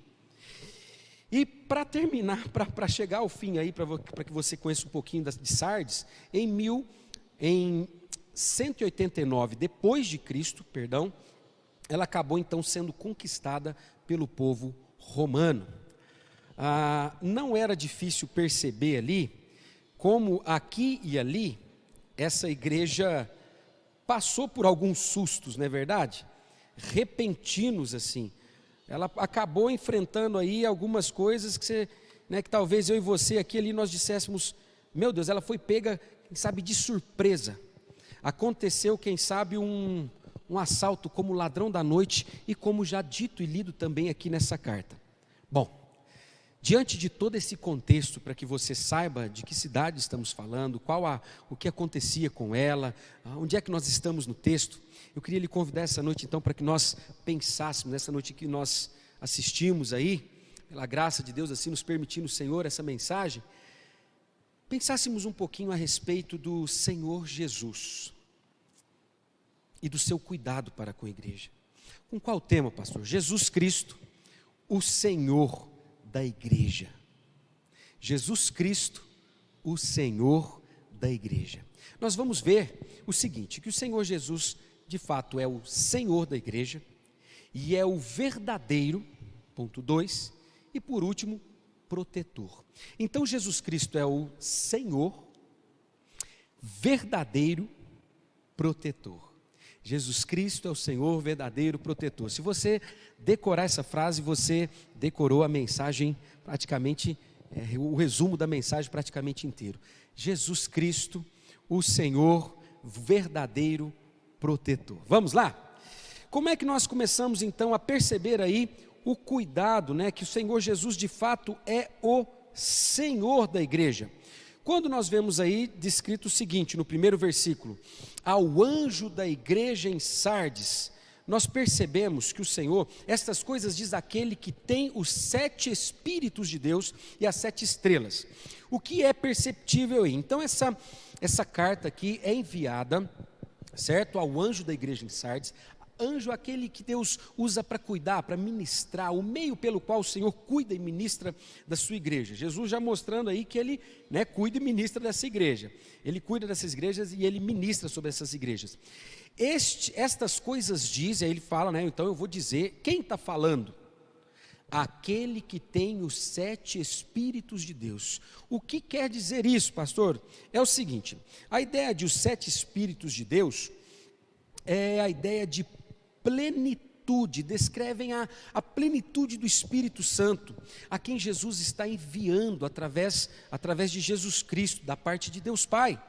E para terminar, para chegar ao fim aí, para que você conheça um pouquinho de Sardes, em 189 depois de Cristo, ela acabou então sendo conquistada pelo povo romano. Não era difícil perceber ali como aqui e ali essa igreja passou por alguns sustos, não é verdade? Repentinos assim. Ela acabou enfrentando aí algumas coisas que talvez eu e você aqui ali nós disséssemos, meu Deus, ela foi pega, quem sabe, de surpresa. Aconteceu, quem sabe, um assalto como ladrão da noite, e como já dito e lido também aqui nessa carta. Bom, diante de todo esse contexto, para que você saiba de que cidade estamos falando, o que acontecia com ela, onde é que nós estamos no texto, eu queria lhe convidar essa noite então para que nós pensássemos, nessa noite que nós assistimos aí, pela graça de Deus, assim nos permitindo o Senhor essa mensagem, pensássemos um pouquinho a respeito do Senhor Jesus e do seu cuidado para com a igreja. Com qual tema, pastor? Jesus Cristo, o Senhor da igreja. Jesus Cristo, o Senhor da igreja. Nós vamos ver o seguinte, que o Senhor Jesus, de fato, é o Senhor da igreja, e é o verdadeiro, ponto 2, e por último, protetor. Então Jesus Cristo é o Senhor, verdadeiro protetor. Jesus Cristo é o Senhor verdadeiro protetor. Se você decorar essa frase, você decorou a mensagem praticamente, o resumo da mensagem praticamente inteiro. Jesus Cristo, o Senhor verdadeiro protetor. Vamos lá? Como é que nós começamos então a perceber aí o cuidado, né, que o Senhor Jesus de fato é o Senhor da igreja? Quando nós vemos aí descrito o seguinte, no primeiro versículo, ao anjo da igreja em Sardes, nós percebemos que o Senhor, estas coisas diz aquele que tem os 7 Espíritos de Deus e as 7 estrelas. O que é perceptível aí? Então essa carta aqui é enviada, certo, ao anjo da igreja em Sardes. Anjo, aquele que Deus usa para cuidar, para ministrar, o meio pelo qual o Senhor cuida e ministra da sua igreja. Jesus já mostrando aí que Ele, né, cuida e ministra dessa igreja. Ele cuida dessas igrejas e Ele ministra sobre essas igrejas. Estas coisas diz, aí Ele fala, né, então eu vou dizer, quem está falando? Aquele que tem os 7 Espíritos de Deus. O que quer dizer isso, pastor? É o seguinte, a ideia de os 7 Espíritos de Deus é a ideia de plenitude, descrevem a plenitude do Espírito Santo, a quem Jesus está enviando através de Jesus Cristo, da parte de Deus Pai.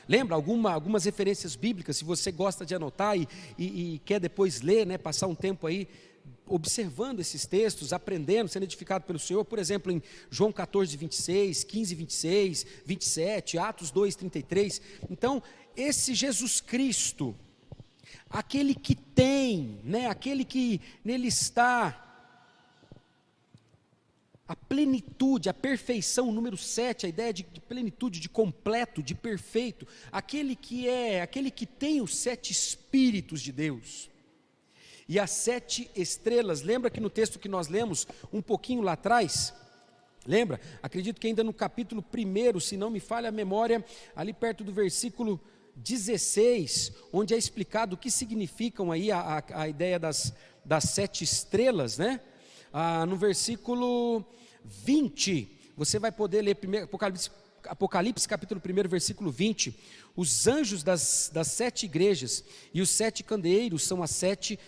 Lembra algumas referências bíblicas, se você gosta de anotar e quer depois ler, né, passar um tempo aí observando esses textos, aprendendo, sendo edificado pelo Senhor, por exemplo, em João 14, 26, 15, 26, 27, Atos 2, 33. Então, esse Jesus Cristo, aquele que tem, né, aquele que nele está a plenitude, a perfeição, o número 7, a ideia de plenitude, de completo, de perfeito, aquele que tem os 7 Espíritos de Deus, e as 7 estrelas. Lembra que no texto que nós lemos, um pouquinho lá atrás, lembra? Acredito que ainda no capítulo 1, se não me falha a memória, ali perto do versículo 16, onde é explicado o que significam aí a ideia das 7 estrelas, né? No versículo 20, você vai poder ler Apocalipse capítulo 1, versículo 20, os anjos das 7 igrejas, e os 7 candeeiros são as 7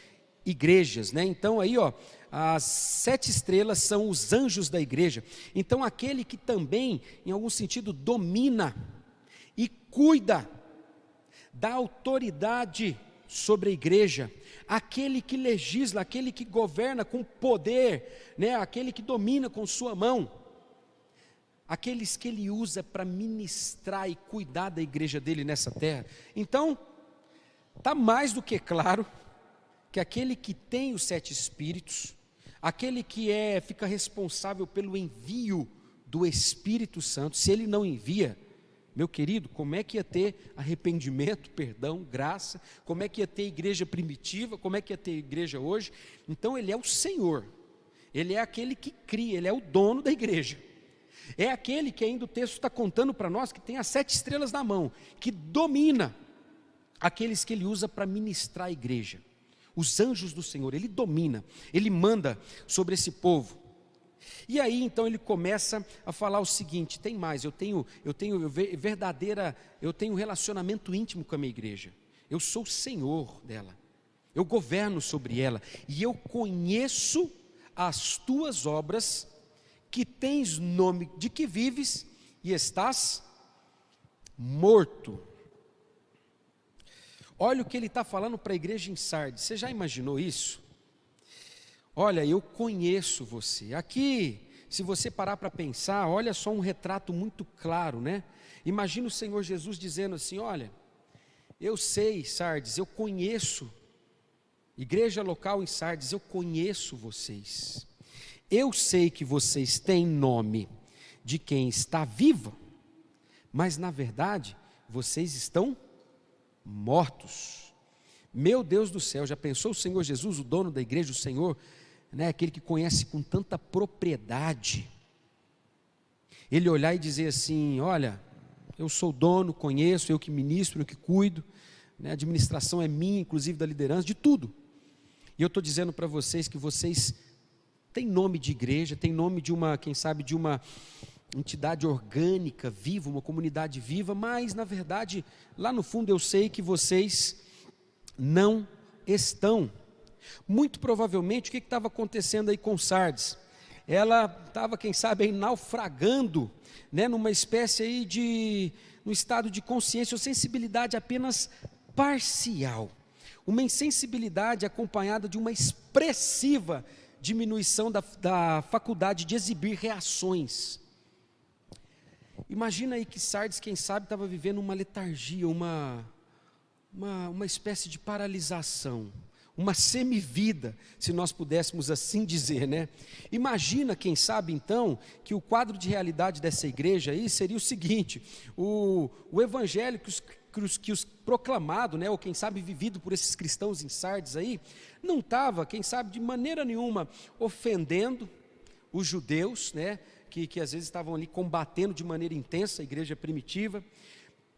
igrejas, né? Então aí, ó, as 7 estrelas são os anjos da igreja. Então aquele que também, em algum sentido, domina e cuida da autoridade sobre a igreja, aquele que legisla, aquele que governa com poder, né? Aquele que domina com sua mão, aqueles que ele usa para ministrar e cuidar da igreja dele nessa terra. Então, está mais do que claro que aquele que tem os 7 Espíritos, aquele que fica responsável pelo envio do Espírito Santo, se ele não envia, meu querido, como é que ia ter arrependimento, perdão, graça? Como é que ia ter igreja primitiva? Como é que ia ter igreja hoje? Então ele é o Senhor, ele é aquele que cria, ele é o dono da igreja. É aquele que ainda o texto está contando para nós, que tem as 7 estrelas na mão, que domina aqueles que ele usa para ministrar a igreja. Os anjos do Senhor, ele domina, ele manda sobre esse povo. E aí então ele começa a falar o seguinte: tem mais, eu tenho um relacionamento íntimo com a minha igreja, eu sou o Senhor dela, eu governo sobre ela, e eu conheço as tuas obras, que tens nome de que vives e estás morto. Olha o que ele está falando para a igreja em Sardes. Você já imaginou isso? Olha, eu conheço você. Aqui, se você parar para pensar, olha só um retrato muito claro, né? Imagina o Senhor Jesus dizendo assim: olha, eu sei, Sardes, eu conheço, igreja local em Sardes, eu conheço vocês. Eu sei que vocês têm nome de quem está vivo, mas na verdade, vocês estão mortos. Meu Deus do céu, já pensou o Senhor Jesus, o dono da igreja, o Senhor, né, aquele que conhece com tanta propriedade, Ele olhar e dizer assim: olha, eu sou dono, conheço, eu que ministro, eu que cuido, né? A administração é minha, inclusive da liderança, de tudo. E eu estou dizendo para vocês que vocês têm nome de igreja, têm nome de uma, quem sabe, de uma entidade orgânica, viva, uma comunidade viva, mas na verdade, lá no fundo eu sei que vocês não estão. Muito provavelmente, o que estava acontecendo aí com Sardes? Ela estava, quem sabe, aí naufragando, né, numa espécie aí de, num estado de consciência ou sensibilidade apenas parcial. Uma insensibilidade acompanhada de uma expressiva diminuição da faculdade de exibir reações. Imagina aí que Sardes, quem sabe, estava vivendo uma letargia, uma espécie de paralisação, uma semivida, se nós pudéssemos assim dizer, né? Imagina, quem sabe então, que o quadro de realidade dessa igreja aí seria o seguinte: o evangelho que os proclamado, né, ou quem sabe vivido por esses cristãos em Sardes aí, não estava, quem sabe, de maneira nenhuma ofendendo os judeus, né, que às vezes estavam ali combatendo de maneira intensa a igreja primitiva.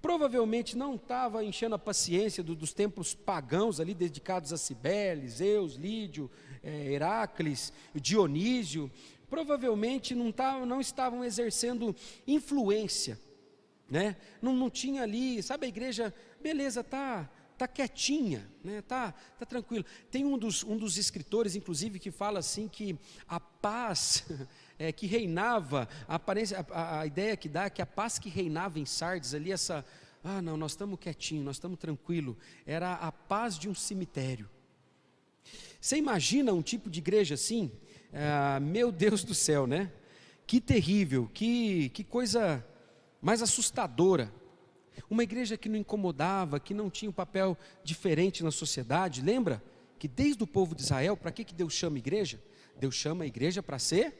Provavelmente não estava enchendo a paciência dos templos pagãos ali, dedicados a Cibele, Zeus, Lídio, Heracles, Dionísio. Provavelmente não estavam exercendo influência, né? Não tinha ali, sabe, a igreja, beleza, tá quietinha, né? Tá tranquilo. Tem um dos escritores, inclusive, que fala assim que a paz que reinava, a ideia que dá é que a paz que reinava em Sardes ali, não, nós estamos quietinhos, nós estamos tranquilos, era a paz de um cemitério. Você imagina um tipo de igreja assim? Meu Deus do céu, né? Que terrível, que coisa mais assustadora. Uma igreja que não incomodava, que não tinha um papel diferente na sociedade. Lembra que desde o povo de Israel, para que Deus chama a igreja? Deus chama a igreja para ser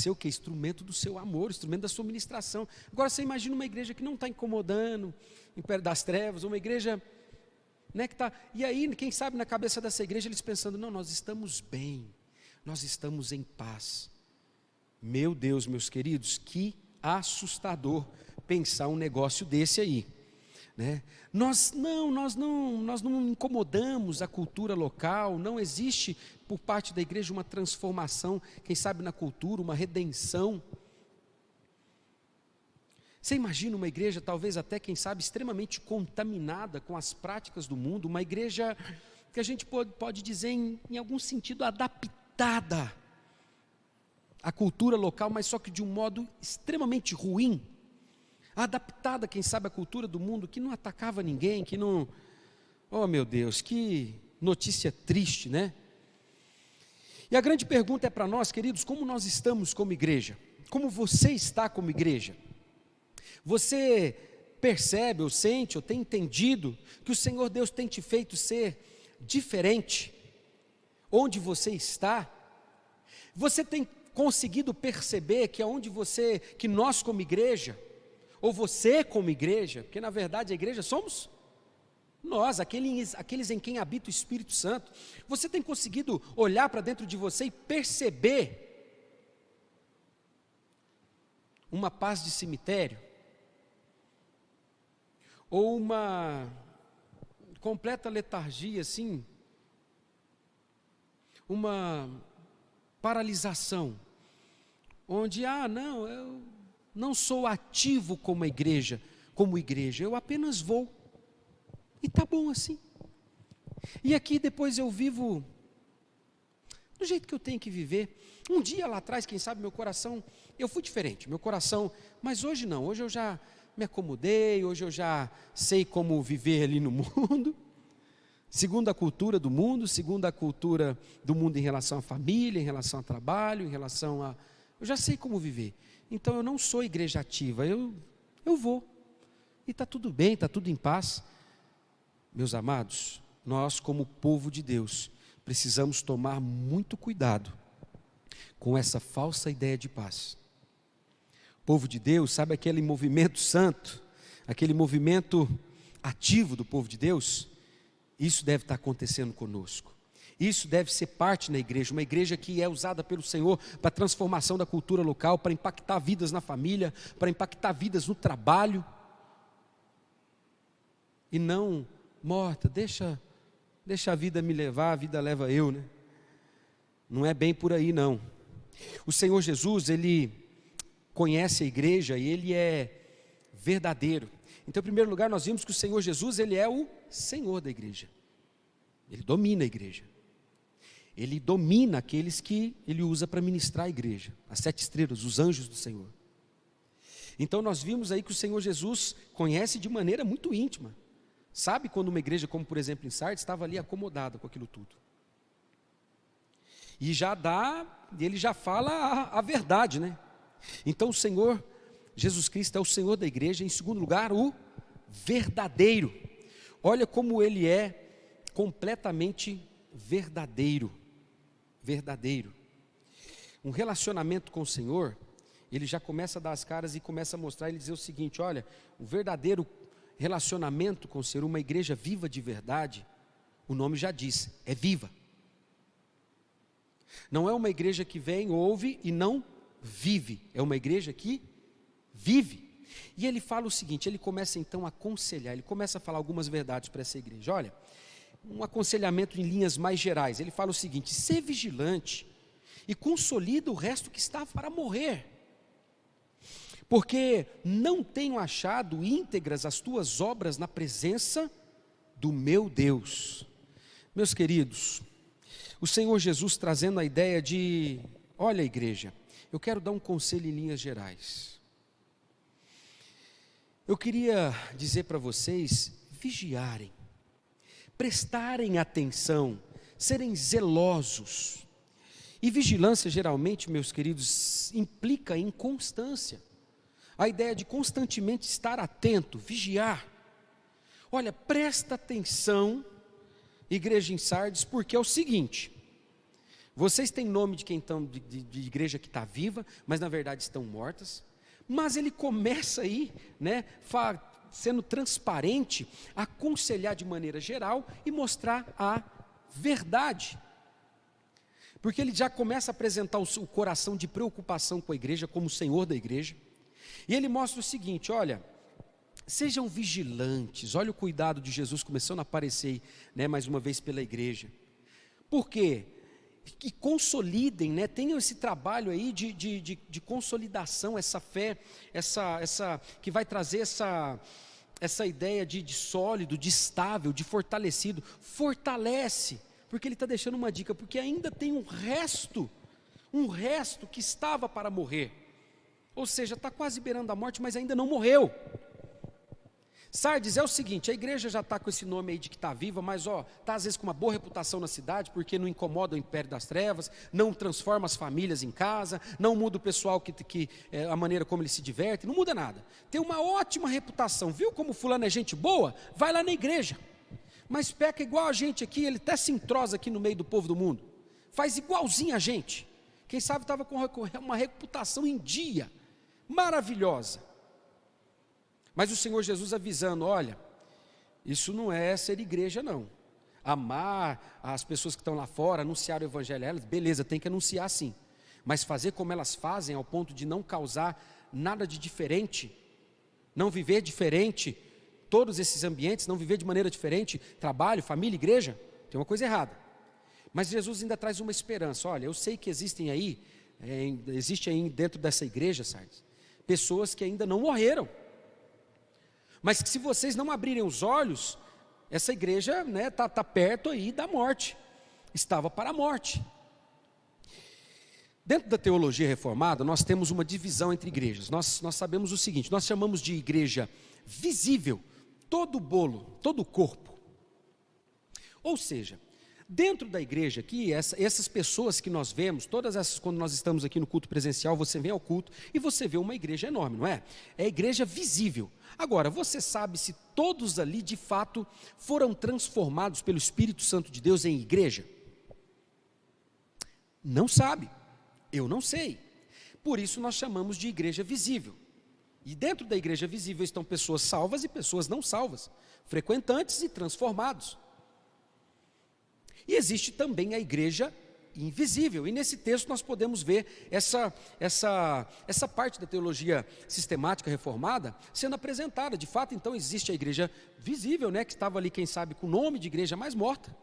o quê? Instrumento do seu amor, instrumento da sua ministração. Agora você imagina uma igreja que não está incomodando, império das trevas, uma igreja, né, que está, e aí quem sabe na cabeça dessa igreja eles pensando: não, nós estamos bem, nós estamos em paz. Meu Deus, meus queridos, que assustador pensar um negócio desse aí, né? Nós não incomodamos a cultura local, não existe por parte da igreja uma transformação, quem sabe na cultura, uma redenção. Você imagina uma igreja talvez até, quem sabe, extremamente contaminada com as práticas do mundo, uma igreja que a gente pode dizer em algum sentido adaptada à cultura local, mas só que de um modo extremamente ruim, adaptada, quem sabe, à cultura do mundo, que não atacava ninguém, que não... Oh, meu Deus, que notícia triste, né? E a grande pergunta é para nós, queridos: como nós estamos como igreja? Como você está como igreja? Você percebe, ou sente, ou tem entendido que o Senhor Deus tem te feito ser diferente? Onde você está? Você tem conseguido perceber que que nós como igreja, ou você como igreja, porque na verdade a igreja somos nós, aqueles em quem habita o Espírito Santo, você tem conseguido olhar para dentro de você e perceber uma paz de cemitério? Ou uma completa letargia assim? Uma paralisação, onde, eu não sou ativo como igreja, eu apenas vou, e está bom assim. E aqui depois eu vivo do jeito que eu tenho que viver. Um dia lá atrás, quem sabe, meu coração, eu fui diferente, mas hoje não, hoje eu já me acomodei, hoje eu já sei como viver ali no mundo, segundo a cultura do mundo, em relação à família, em relação ao trabalho, eu já sei como viver. Então eu não sou igreja ativa, eu vou, e está tudo bem, está tudo em paz. Meus amados, nós como povo de Deus, precisamos tomar muito cuidado com essa falsa ideia de paz. O povo de Deus, sabe aquele movimento santo, aquele movimento ativo do povo de Deus? Isso deve estar acontecendo conosco. Isso deve ser parte na igreja, uma igreja que é usada pelo Senhor para a transformação da cultura local, para impactar vidas na família, para impactar vidas no trabalho. E não morta, deixa a vida me levar, a vida leva eu, né? Não é bem por aí não. O Senhor Jesus, Ele conhece a igreja e Ele é verdadeiro. Então, em primeiro lugar, nós vimos que o Senhor Jesus, Ele é o Senhor da igreja. Ele domina a igreja. Ele domina aqueles que Ele usa para ministrar a igreja, as 7 estrelas, os anjos do Senhor. Então nós vimos aí que o Senhor Jesus conhece de maneira muito íntima. Sabe quando uma igreja, como por exemplo em Sardes, estava ali acomodada com aquilo tudo. E ele já fala a verdade, né? Então o Senhor Jesus Cristo é o Senhor da igreja, em segundo lugar, o verdadeiro. Olha como Ele é completamente verdadeiro. Verdadeiro. Um relacionamento com o Senhor, Ele já começa a dar as caras e começa a mostrar, Ele dizer o seguinte: olha, o verdadeiro relacionamento com o Senhor, uma igreja viva de verdade, o nome já diz, é viva. Não é uma igreja que vem, ouve e não vive, é uma igreja que vive. E Ele fala o seguinte, Ele começa então a aconselhar, Ele começa a falar algumas verdades para essa igreja. Olha, um aconselhamento em linhas mais gerais. Ele fala o seguinte: ser vigilante e consolida o resto que está para morrer, porque não tenho achado íntegras as tuas obras na presença do meu Deus. Meus queridos, o Senhor Jesus trazendo a ideia de: olha, igreja, eu quero dar um conselho em linhas gerais. Eu queria dizer para vocês vigiarem, prestarem atenção, serem zelosos. E vigilância geralmente, meus queridos, implica em constância. A ideia de constantemente estar atento, vigiar. Olha, presta atenção, igreja em Sardes, porque é o seguinte: vocês têm nome de quem estão de igreja que está viva, mas na verdade estão mortas. Mas ele começa aí, né, sendo transparente, aconselhar de maneira geral e mostrar a verdade. Porque ele já começa a apresentar o coração de preocupação com a igreja, como o Senhor da igreja. E ele mostra o seguinte: olha, sejam vigilantes. Olha o cuidado de Jesus começando a aparecer, né, mais uma vez pela igreja. Por quê? Que consolidem, né, tenham esse trabalho aí de consolidação, essa fé, que vai trazer essa ideia de sólido, de estável, de fortalecido. Fortalece, porque ele está deixando uma dica, porque ainda tem um resto que estava para morrer, ou seja, está quase beirando a morte, mas ainda não morreu. Sardes é o seguinte: a igreja já está com esse nome aí de que está viva, mas está às vezes com uma boa reputação na cidade, porque não incomoda o império das trevas, não transforma as famílias em casa, não muda o pessoal a maneira como ele se diverte, não muda nada. Tem uma ótima reputação, viu como fulano é gente boa? Vai lá na igreja, mas peca igual a gente aqui, ele até se entrosa aqui no meio do povo do mundo, faz igualzinho a gente, quem sabe estava com uma reputação em dia, maravilhosa. Mas o Senhor Jesus avisando: olha, isso não é ser igreja não. Amar as pessoas que estão lá fora, anunciar o evangelho a elas, beleza, tem que anunciar sim. Mas fazer como elas fazem, ao ponto de não causar nada de diferente, não viver diferente, todos esses ambientes, não viver de maneira diferente, trabalho, família, igreja, tem uma coisa errada. Mas Jesus ainda traz uma esperança: olha, eu sei que existe aí dentro dessa igreja, Sardes, pessoas que ainda não morreram, mas que se vocês não abrirem os olhos, essa igreja está perto aí da morte, estava para a morte. Dentro da teologia reformada, nós temos uma divisão entre igrejas. Nós sabemos o seguinte: nós chamamos de igreja visível todo o bolo, todo o corpo. Ou seja, dentro da igreja aqui, essas pessoas que nós vemos, todas essas, quando nós estamos aqui no culto presencial, você vem ao culto e você vê uma igreja enorme, não é? É a igreja visível. Agora, você sabe se todos ali de fato foram transformados pelo Espírito Santo de Deus em igreja? Não sabe, eu não sei. Por isso nós chamamos de igreja visível. E dentro da igreja visível estão pessoas salvas e pessoas não salvas, frequentantes e transformados. E existe também a igreja invisível, e nesse texto nós podemos ver essa parte da teologia sistemática reformada sendo apresentada. De fato, então, existe a igreja visível, né, que estava ali, quem sabe, com o nome de igreja mais morta,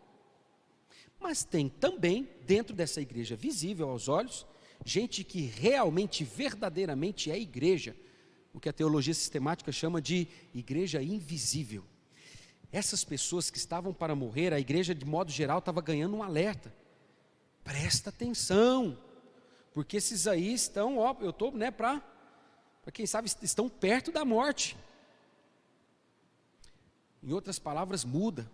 mas tem também, dentro dessa igreja visível aos olhos, gente que realmente, verdadeiramente é igreja, o que a teologia sistemática chama de igreja invisível. Essas pessoas que estavam para morrer, a igreja de modo geral estava ganhando um alerta: presta atenção, porque esses aí estão, eu estou, né, para quem sabe, estão perto da morte. Em outras palavras, muda.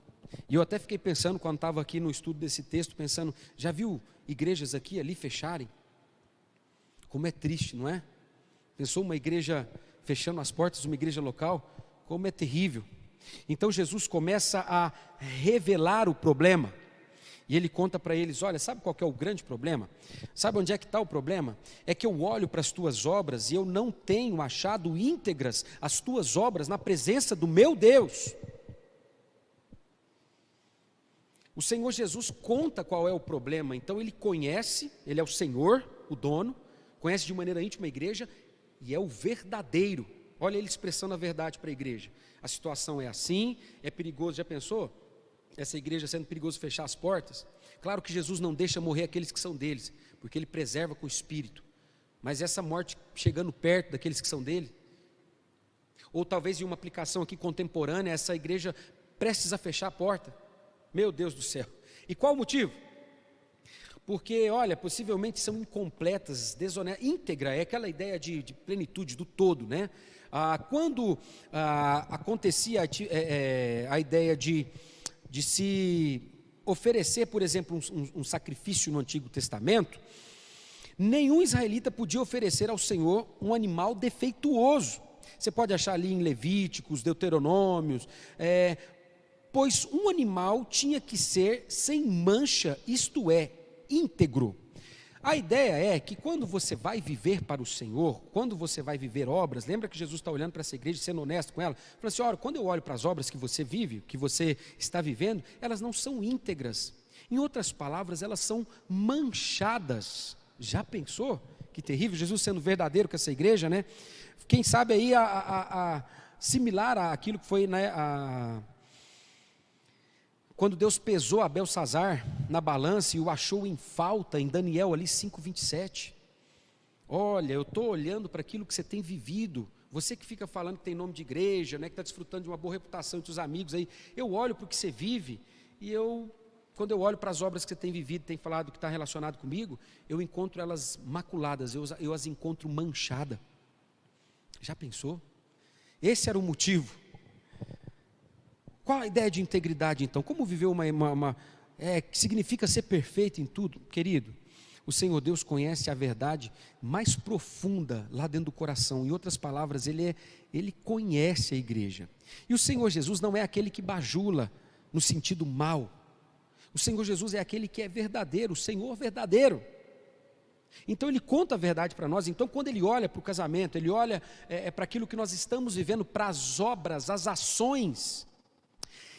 E eu até fiquei pensando, quando estava aqui no estudo desse texto, pensando, já viu igrejas aqui, ali fecharem? Como é triste, não é? Pensou uma igreja fechando as portas, uma igreja local? Como é terrível. Então Jesus começa a revelar o problema. E ele conta para eles: olha, sabe qual que é o grande problema? Sabe onde é que está o problema? É que eu olho para as tuas obras e eu não tenho achado íntegras as tuas obras na presença do meu Deus. O Senhor Jesus conta qual é o problema. Então ele conhece, ele é o Senhor, o dono, conhece de maneira íntima a igreja e é o verdadeiro. Olha ele expressando a verdade para a igreja: a situação é assim, é perigoso. Já pensou? Essa igreja sendo perigoso fechar as portas? Claro que Jesus não deixa morrer aqueles que são deles, porque ele preserva com o espírito, mas essa morte chegando perto daqueles que são dele, ou talvez em uma aplicação aqui contemporânea, essa igreja prestes a fechar a porta, meu Deus do céu. E qual o motivo? Porque, olha, possivelmente são incompletas, desonestas. Íntegra é aquela ideia de plenitude, do todo, né? Quando acontecia a ideia de se oferecer, por exemplo, um sacrifício no Antigo Testamento, nenhum israelita podia oferecer ao Senhor um animal defeituoso. Você pode achar ali em Levíticos, Deuteronômios, pois um animal tinha que ser sem mancha, isto é, íntegro. A ideia é que quando você vai viver para o Senhor, quando você vai viver obras, lembra que Jesus está olhando para essa igreja, sendo honesto com ela, falando assim: olha, quando eu olho para as obras que você vive, que você está vivendo, elas não são íntegras. Em outras palavras, elas são manchadas. Já pensou? Que terrível, Jesus sendo verdadeiro com essa igreja, né? Quem sabe aí similar àquilo que foi, né, quando Deus pesou Belsazar na balança e o achou em falta, em Daniel ali 5:27. Olha, eu estou olhando para aquilo que você tem vivido. Você que fica falando que tem nome de igreja, né, que está desfrutando de uma boa reputação entre os amigos aí, eu olho para o que você vive e quando eu olho para as obras que você tem vivido, tem falado que está relacionado comigo, eu encontro elas maculadas, eu as encontro manchadas. Já pensou? Esse era o motivo. Qual a ideia de integridade, então? Como viver que significa ser perfeito em tudo? Querido, o Senhor Deus conhece a verdade mais profunda lá dentro do coração. Em outras palavras, Ele conhece a igreja. E o Senhor Jesus não é aquele que bajula no sentido mal. O Senhor Jesus é aquele que é verdadeiro, o Senhor verdadeiro. Então Ele conta a verdade para nós. Então quando Ele olha para o casamento, Ele olha para aquilo que nós estamos vivendo, para as obras, as ações,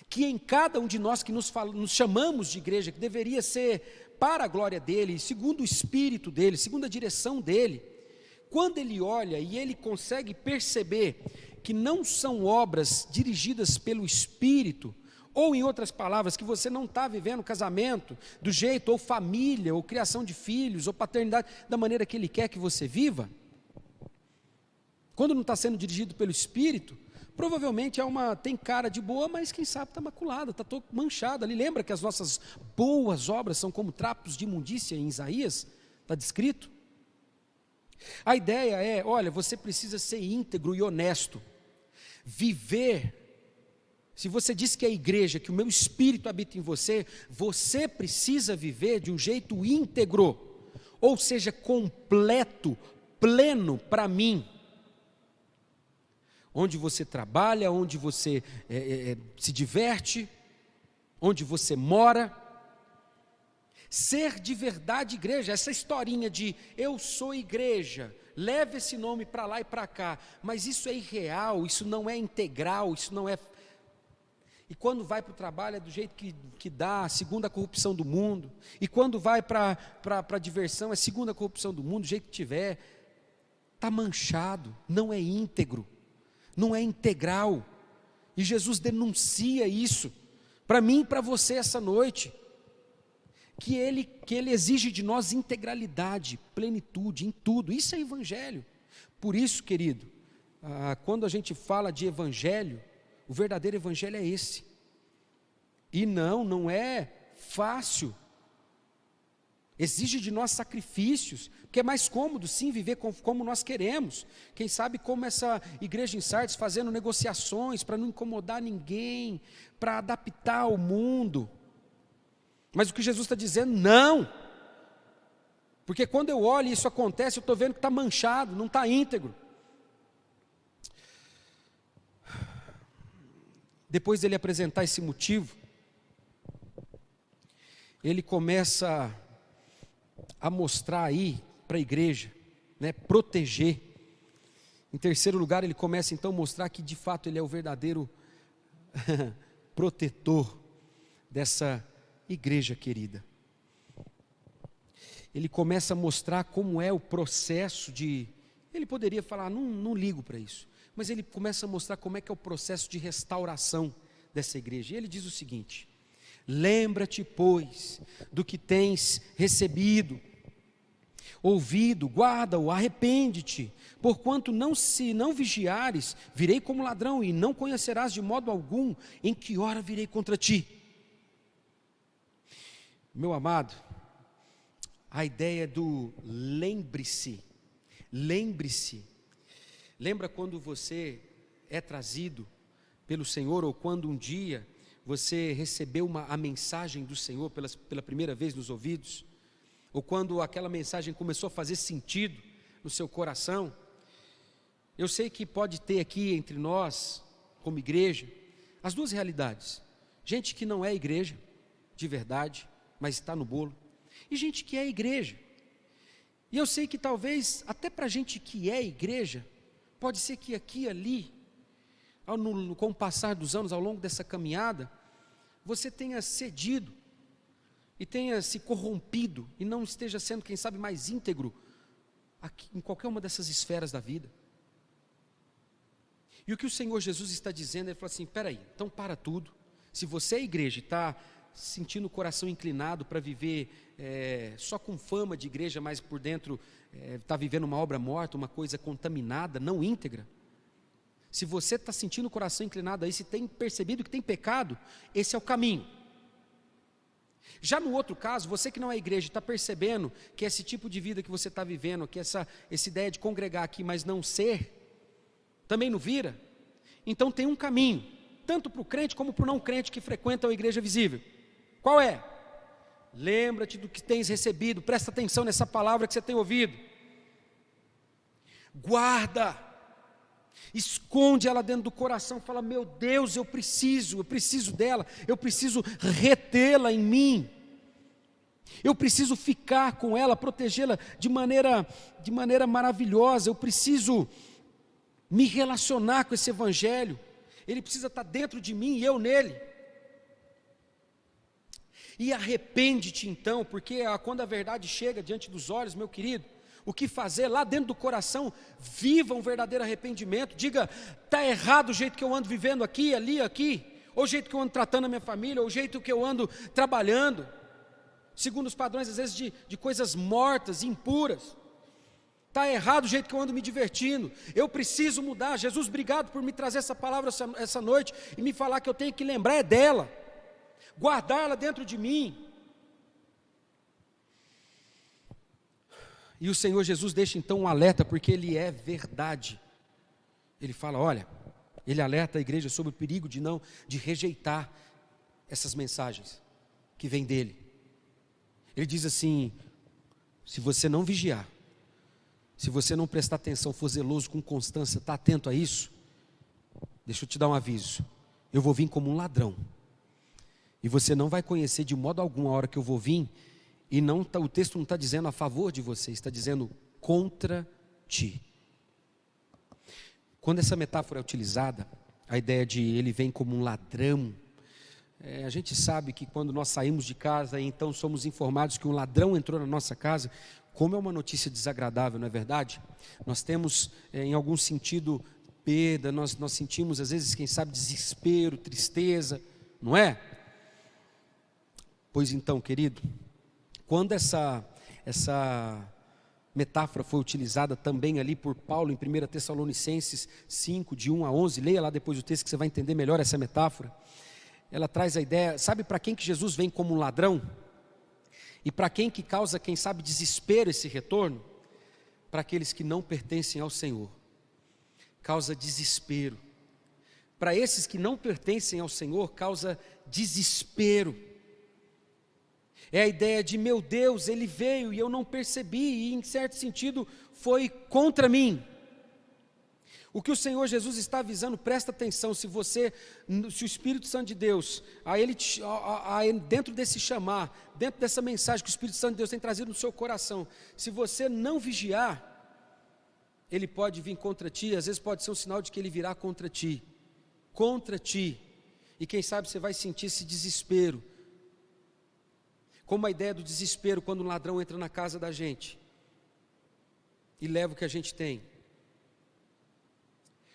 que em cada um de nós que nos chamamos de igreja, que deveria ser para a glória dEle, segundo o Espírito dEle, segundo a direção dEle, quando Ele olha e Ele consegue perceber que não são obras dirigidas pelo Espírito, ou em outras palavras, que você não está vivendo casamento do jeito, ou família, ou criação de filhos, ou paternidade, da maneira que Ele quer que você viva, quando não está sendo dirigido pelo Espírito, provavelmente tem cara de boa, mas quem sabe está maculada, está todo manchado ali. Lembra que as nossas boas obras são como trapos de imundícia em Isaías? Está descrito. A ideia é, olha, você precisa ser íntegro e honesto, viver. Se você diz que é a igreja, que o meu Espírito habita em você, você precisa viver de um jeito íntegro, ou seja, completo, pleno para mim. Onde você trabalha, onde você se diverte, onde você mora. Ser de verdade igreja, essa historinha de eu sou igreja, leva esse nome para lá e para cá, mas isso é irreal, isso não é integral, isso não é... E quando vai para o trabalho é do jeito que dá, segundo a corrupção do mundo. E quando vai para a diversão é segundo a corrupção do mundo, do jeito que tiver. Está manchado, não é íntegro, não é integral. E Jesus denuncia isso para mim e para você essa noite. Que ele exige de nós integralidade, plenitude em tudo. Isso é evangelho. Por isso, querido, quando a gente fala de evangelho, o verdadeiro evangelho é esse. E não é fácil. Exige de nós sacrifícios, porque é mais cômodo sim viver como nós queremos. Quem sabe como essa igreja em Sardes, fazendo negociações para não incomodar ninguém, para adaptar ao mundo. Mas o que Jesus está dizendo, não. Porque quando eu olho e isso acontece, eu estou vendo que está manchado, não está íntegro. Depois dele apresentar esse motivo, ele começa a mostrar aí para a igreja, né, proteger. Em terceiro lugar, ele começa então a mostrar que de fato ele é o verdadeiro protetor dessa igreja querida. Ele começa a mostrar como é o processo de... Ele poderia falar, não ligo para isso. Mas ele começa a mostrar como é que é o processo de restauração dessa igreja. E ele diz o seguinte: lembra-te, pois, do que tens recebido, ouvido, guarda-o, arrepende-te, porquanto não vigiares, virei como ladrão, e não conhecerás de modo algum em que hora virei contra ti. Meu amado, a ideia do lembre-se, lembra quando você é trazido pelo Senhor, ou quando um dia você recebeu a mensagem do Senhor pela primeira vez nos ouvidos, ou quando aquela mensagem começou a fazer sentido no seu coração. Eu sei que pode ter aqui entre nós, como igreja, as duas realidades: gente que não é igreja de verdade, mas está no bolo, e gente que é igreja. E eu sei que talvez, até para gente que é igreja, pode ser que aqui e ali, com o passar dos anos, ao longo dessa caminhada, você tenha cedido, e tenha se corrompido, e não esteja sendo, quem sabe, mais íntegro, aqui, em qualquer uma dessas esferas da vida. E o que o Senhor Jesus está dizendo, ele fala assim: peraí, então para tudo. Se você é igreja e está sentindo o coração inclinado para viver só com fama de igreja, mas por dentro está vivendo uma obra morta, uma coisa contaminada, não íntegra. Se você está sentindo o coração inclinado aí, se tem percebido que tem pecado, esse é o caminho. Já no outro caso, você que não é igreja, está percebendo que esse tipo de vida que você está vivendo, que essa ideia de congregar aqui, mas não ser, também não vira, então tem um caminho, tanto para o crente como para o não crente que frequenta a igreja visível. Qual é? Lembra-te do que tens recebido, presta atenção nessa palavra que você tem ouvido, guarda, esconde ela dentro do coração, fala: meu Deus, eu preciso dela, eu preciso retê-la em mim, eu preciso ficar com ela, protegê-la de maneira maravilhosa, eu preciso me relacionar com esse evangelho, ele precisa estar dentro de mim e eu nele. E arrepende-te então, porque quando a verdade chega diante dos olhos, meu querido, o que fazer lá dentro do coração? Viva um verdadeiro arrependimento. Diga: está errado o jeito que eu ando vivendo aqui, ali, aqui, ou o jeito que eu ando tratando a minha família, ou o jeito que eu ando trabalhando, segundo os padrões às vezes de coisas mortas, impuras. Está errado o jeito que eu ando me divertindo, eu preciso mudar. Jesus, obrigado por me trazer essa palavra essa noite e me falar que eu tenho que lembrar dela, guardá-la dentro de mim. E o Senhor Jesus deixa então um alerta, porque Ele é verdade. Ele fala, olha, Ele alerta a igreja sobre o perigo de rejeitar essas mensagens que vêm dEle. Ele diz assim: se você não vigiar, se você não prestar atenção, for zeloso com constância, está atento a isso, deixa eu te dar um aviso, eu vou vir como um ladrão, e você não vai conhecer de modo algum a hora que eu vou vir. E o texto não está dizendo a favor de você, está dizendo contra ti. Quando essa metáfora é utilizada, a ideia de ele vem como um ladrão, A gente sabe que quando nós saímos de casa e então somos informados que um ladrão entrou na nossa casa, como é uma notícia desagradável, não é verdade? Nós temos, em algum sentido, perda, nós sentimos às vezes, quem sabe, desespero, tristeza, não é? Pois então, querido, quando essa metáfora foi utilizada também ali por Paulo em 1 Tessalonicenses 5, de 1 a 11, leia lá depois o texto que você vai entender melhor essa metáfora. Ela traz a ideia, sabe para quem que Jesus vem como um ladrão? E para quem que causa, quem sabe, desespero esse retorno? Para aqueles que não pertencem ao Senhor. Causa desespero. Para esses que não pertencem ao Senhor, causa desespero. É a ideia de, meu Deus, Ele veio e eu não percebi, e em certo sentido foi contra mim. O que o Senhor Jesus está avisando, presta atenção, se o Espírito Santo de Deus, dentro desse chamar, dentro dessa mensagem que o Espírito Santo de Deus tem trazido no seu coração, se você não vigiar, ele pode vir contra ti, às vezes pode ser um sinal de que ele virá contra ti, e quem sabe você vai sentir esse desespero, como a ideia do desespero quando um ladrão entra na casa da gente, e leva o que a gente tem,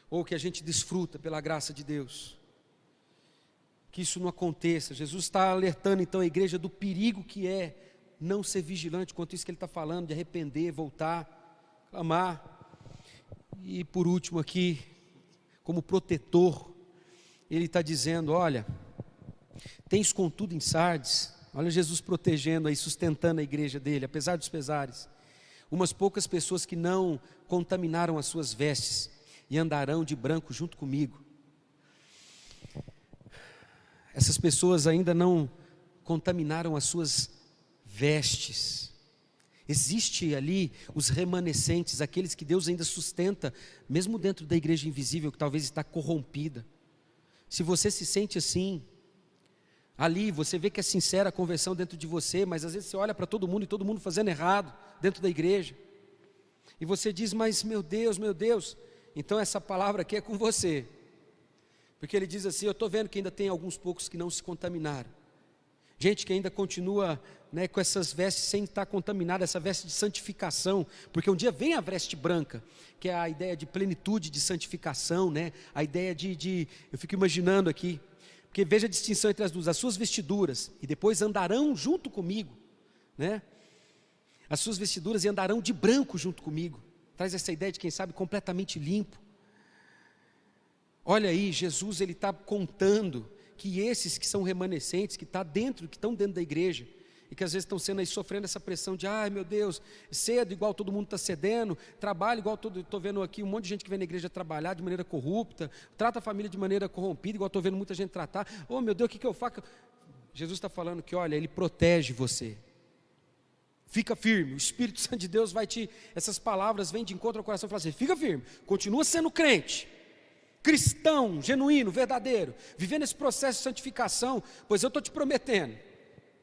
ou que a gente desfruta pela graça de Deus, que isso não aconteça. Jesus está alertando então a igreja do perigo que é não ser vigilante quanto isso que ele está falando, de arrepender, voltar, clamar. E por último aqui, como protetor, ele está dizendo, olha, tens contudo em Sardes, olha Jesus protegendo aí, sustentando a igreja dele, apesar dos pesares, umas poucas pessoas que não contaminaram as suas vestes, e andarão de branco junto comigo. Essas pessoas ainda não contaminaram as suas vestes. Existe ali os remanescentes, aqueles que Deus ainda sustenta, mesmo dentro da igreja invisível, que talvez está corrompida. Se você se sente assim, ali você vê que é sincera a conversão dentro de você, mas às vezes você olha para todo mundo e todo mundo fazendo errado dentro da igreja. E você diz, mas meu Deus, então essa palavra aqui é com você, porque ele diz assim, eu estou vendo que ainda tem alguns poucos que não se contaminaram, gente que ainda continua com essas vestes sem estar contaminada, essa veste de santificação, porque um dia vem a veste branca, que é a ideia de plenitude, de santificação, a ideia eu fico imaginando aqui, porque veja a distinção entre as duas, as suas vestiduras, e depois andarão junto comigo, as suas vestiduras e andarão de branco junto comigo, traz essa ideia de quem sabe completamente limpo. Olha aí, Jesus ele está contando que esses que são remanescentes, que estão dentro da igreja, e que às vezes estão sendo aí sofrendo essa pressão de, ai meu Deus, cedo igual todo mundo está cedendo, trabalho igual estou vendo aqui um monte de gente que vem na igreja trabalhar de maneira corrupta, trata a família de maneira corrompida, igual estou vendo muita gente tratar, oh meu Deus, o que eu faço? Jesus está falando que olha, Ele protege você. Fica firme, o Espírito Santo de Deus essas palavras vêm de encontro ao coração e falam assim, fica firme, continua sendo crente, cristão, genuíno, verdadeiro, vivendo esse processo de santificação, pois eu estou te prometendo,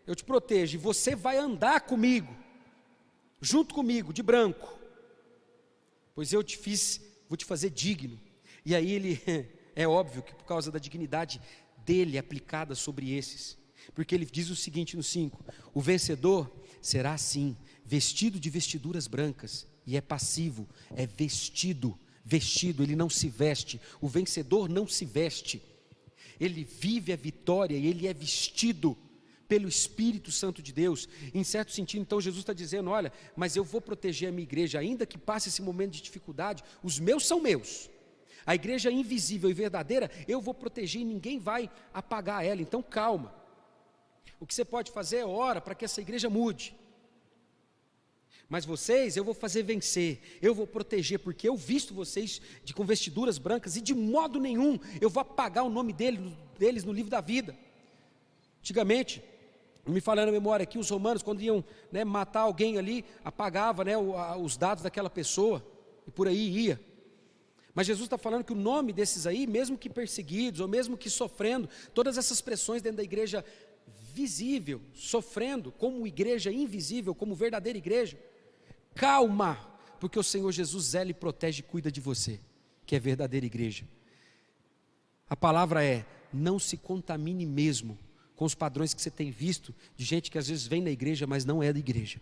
eu te protejo, e você vai andar comigo, junto comigo, de branco, pois eu vou te fazer digno, e aí ele, é óbvio que por causa da dignidade dele aplicada sobre esses, porque ele diz o seguinte no 5, o vencedor será assim, vestido de vestiduras brancas, e é passivo, é vestido, ele não se veste, o vencedor não se veste, ele vive a vitória e ele é vestido pelo Espírito Santo de Deus, em certo sentido. Então Jesus está dizendo, olha, mas eu vou proteger a minha igreja, ainda que passe esse momento de dificuldade, os meus são meus, a igreja invisível e verdadeira, eu vou proteger e ninguém vai apagar ela, então calma. O que você pode fazer é orar para que essa igreja mude. Mas vocês, eu vou fazer vencer, eu vou proteger, porque eu visto vocês com vestiduras brancas, e de modo nenhum eu vou apagar o nome deles no livro da vida. Antigamente, me falando na memória aqui, os romanos, quando iam matar alguém ali, apagava os dados daquela pessoa, e por aí ia. Mas Jesus está falando que o nome desses aí, mesmo que perseguidos, ou mesmo que sofrendo, todas essas pressões dentro da igreja visível, sofrendo como igreja invisível, como verdadeira igreja, calma, porque o Senhor Jesus zela e protege e cuida de você, que é verdadeira igreja. A palavra é, não se contamine mesmo, com os padrões que você tem visto de gente que às vezes vem na igreja, mas não é da igreja.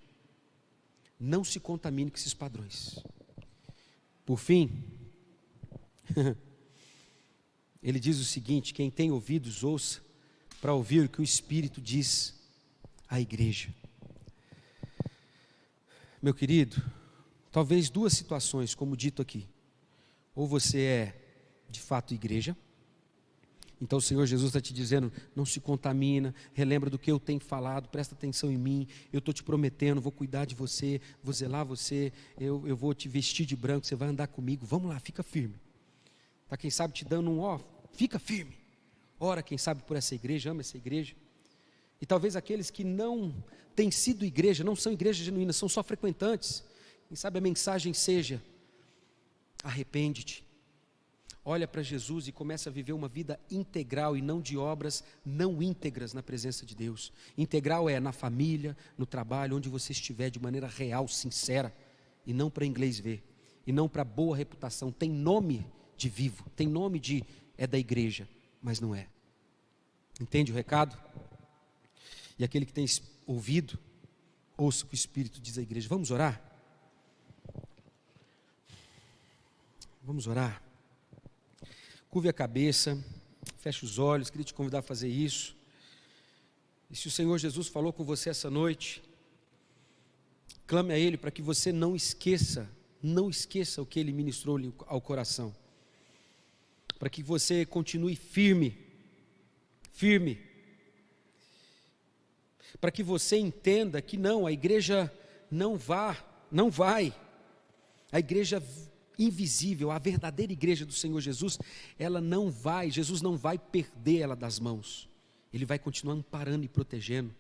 Não se contamine com esses padrões. Por fim, ele diz o seguinte: quem tem ouvidos, ouça, para ouvir o que o Espírito diz à igreja. Meu querido, talvez duas situações, como dito aqui. Ou você é de fato igreja, então o Senhor Jesus está te dizendo: não se contamina, relembra do que eu tenho falado, presta atenção em mim, eu estou te prometendo, vou cuidar de você, vou zelar você, eu vou te vestir de branco, você vai andar comigo, vamos lá, fica firme. Está quem sabe te dando fica firme, ora quem sabe por essa igreja, ama essa igreja. E talvez aqueles que não têm sido igreja, não são igrejas genuínas, são só frequentantes, quem sabe a mensagem seja: arrepende-te, olha para Jesus e começa a viver uma vida integral e não de obras não íntegras na presença de Deus. Integral é na família, no trabalho, onde você estiver, de maneira real, sincera, e não para inglês ver, e não para boa reputação. Tem nome de vivo, tem nome de é da igreja, mas não é. Entende o recado? E aquele que tem ouvido, ouça o que o Espírito diz à igreja. Vamos orar? Vamos orar. Curve a cabeça, feche os olhos, queria te convidar a fazer isso. E se o Senhor Jesus falou com você essa noite, clame a Ele para que você não esqueça o que Ele ministrou ao coração. Para que você continue firme, para que você entenda que não, a igreja não vai, a igreja invisível, a verdadeira igreja do Senhor Jesus, Jesus não vai perder ela das mãos, Ele vai continuar amparando e protegendo.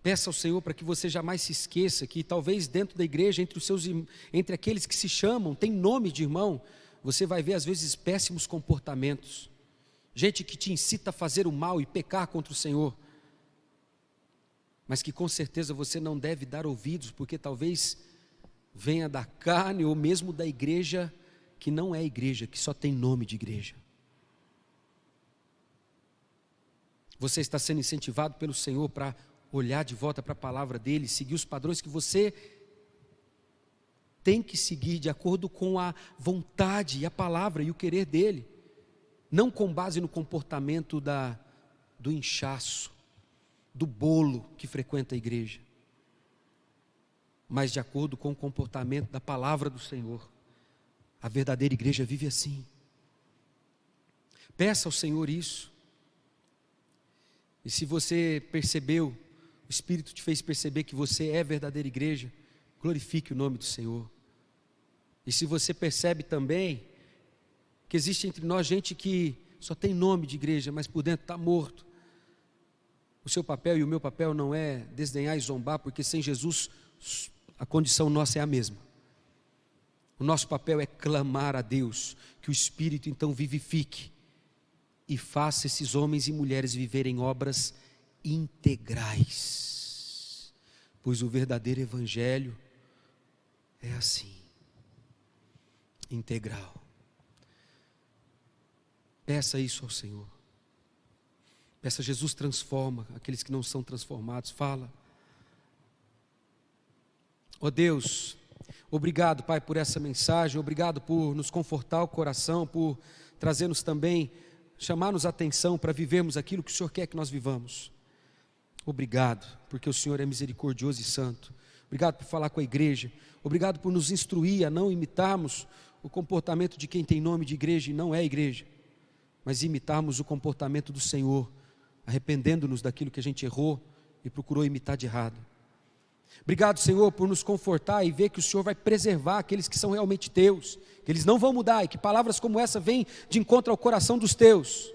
Peça ao Senhor para que você jamais se esqueça que talvez dentro da igreja, entre aqueles que se chamam, tem nome de irmão, você vai ver às vezes péssimos comportamentos, gente que te incita a fazer o mal e pecar contra o Senhor, mas que com certeza você não deve dar ouvidos, porque talvez venha da carne ou mesmo da igreja que não é igreja, que só tem nome de igreja. Você está sendo incentivado pelo Senhor para olhar de volta para a palavra dele, seguir os padrões que você tem que seguir de acordo com a vontade e a palavra e o querer dele, não com base no comportamento do inchaço, do bolo que frequenta a igreja, mas de acordo com o comportamento da palavra do Senhor. A verdadeira igreja vive assim. Peça ao Senhor isso. E se você percebeu, o Espírito te fez perceber que você é verdadeira igreja, glorifique o nome do Senhor. E se você percebe também que existe entre nós gente que só tem nome de igreja, mas por dentro está morto, o seu papel e o meu papel não é desdenhar e zombar, porque sem Jesus a condição nossa é a mesma. O nosso papel é clamar a Deus, que o Espírito então vivifique e faça esses homens e mulheres viverem obras integrais, pois o verdadeiro evangelho é assim, integral. Peça isso ao Senhor. Peça: Jesus, transforma aqueles que não são transformados. Fala. Ó Deus, obrigado, Pai, por essa mensagem, obrigado por nos confortar o coração, por trazer-nos também, chamar-nos a atenção para vivermos aquilo que o Senhor quer que nós vivamos. Obrigado, porque o Senhor é misericordioso e santo. Obrigado por falar com a igreja. Obrigado por nos instruir a não imitarmos o comportamento de quem tem nome de igreja e não é igreja, mas imitarmos o comportamento do Senhor, arrependendo-nos daquilo que a gente errou e procurou imitar de errado. Obrigado, Senhor, por nos confortar e ver que o Senhor vai preservar aqueles que são realmente teus, que eles não vão mudar, e que palavras como essa vêm de encontro ao coração dos teus,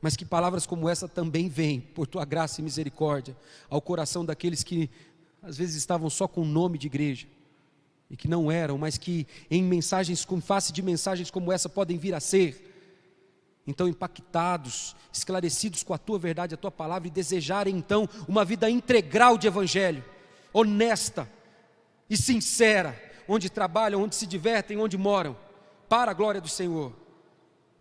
mas que palavras como essa também vêm, por tua graça e misericórdia, ao coração daqueles que às vezes estavam só com o nome de igreja, e que não eram, mas que em mensagens, com face de mensagens como essa, podem vir a ser. Então impactados, esclarecidos com a tua verdade, a tua palavra, e desejarem então uma vida integral de evangelho, honesta e sincera, onde trabalham, onde se divertem, onde moram, para a glória do Senhor.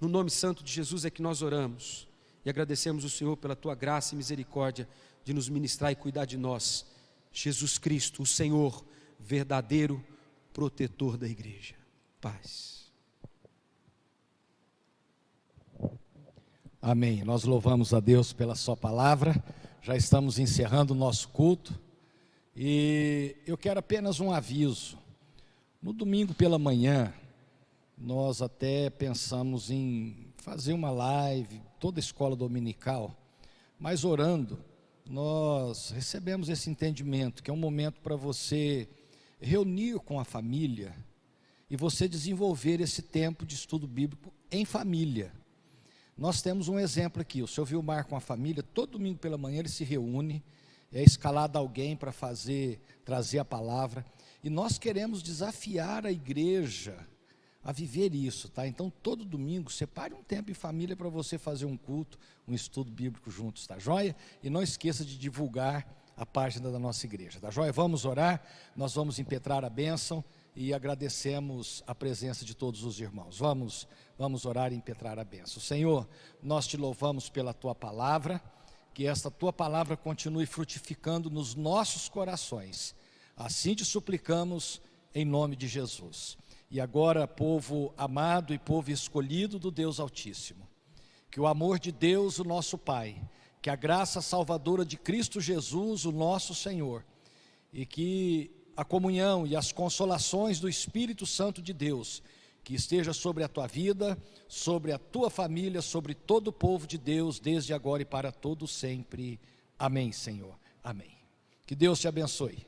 No nome santo de Jesus é que nós oramos e agradecemos o Senhor pela tua graça e misericórdia de nos ministrar e cuidar de nós. Jesus Cristo, o Senhor, verdadeiro protetor da igreja. Paz. Amém. Nós louvamos a Deus pela sua palavra. Já estamos encerrando o nosso culto. E eu quero apenas um aviso. No domingo pela manhã, nós até pensamos em fazer uma live, toda a escola dominical, mas orando, nós recebemos esse entendimento, que é um momento para você reunir com a família e você desenvolver esse tempo de estudo bíblico em família. Nós temos um exemplo aqui, o seu Vilmar com a família, todo domingo pela manhã ele se reúne, é escalado alguém para trazer a palavra, e nós queremos desafiar a igreja a viver isso, tá? Então, todo domingo, separe um tempo em família para você fazer um culto, um estudo bíblico juntos, tá joia? E não esqueça de divulgar a página da nossa igreja, tá joia? Vamos orar, nós vamos impetrar a bênção e agradecemos a presença de todos os irmãos. Vamos orar e impetrar a bênção. Senhor, nós te louvamos pela tua palavra, que esta tua palavra continue frutificando nos nossos corações. Assim te suplicamos em nome de Jesus. E agora, povo amado e povo escolhido do Deus Altíssimo, que o amor de Deus, o nosso Pai, que a graça salvadora de Cristo Jesus, o nosso Senhor, e que a comunhão e as consolações do Espírito Santo de Deus, que esteja sobre a tua vida, sobre a tua família, sobre todo o povo de Deus, desde agora e para todo sempre. Amém, Senhor. Amém. Que Deus te abençoe.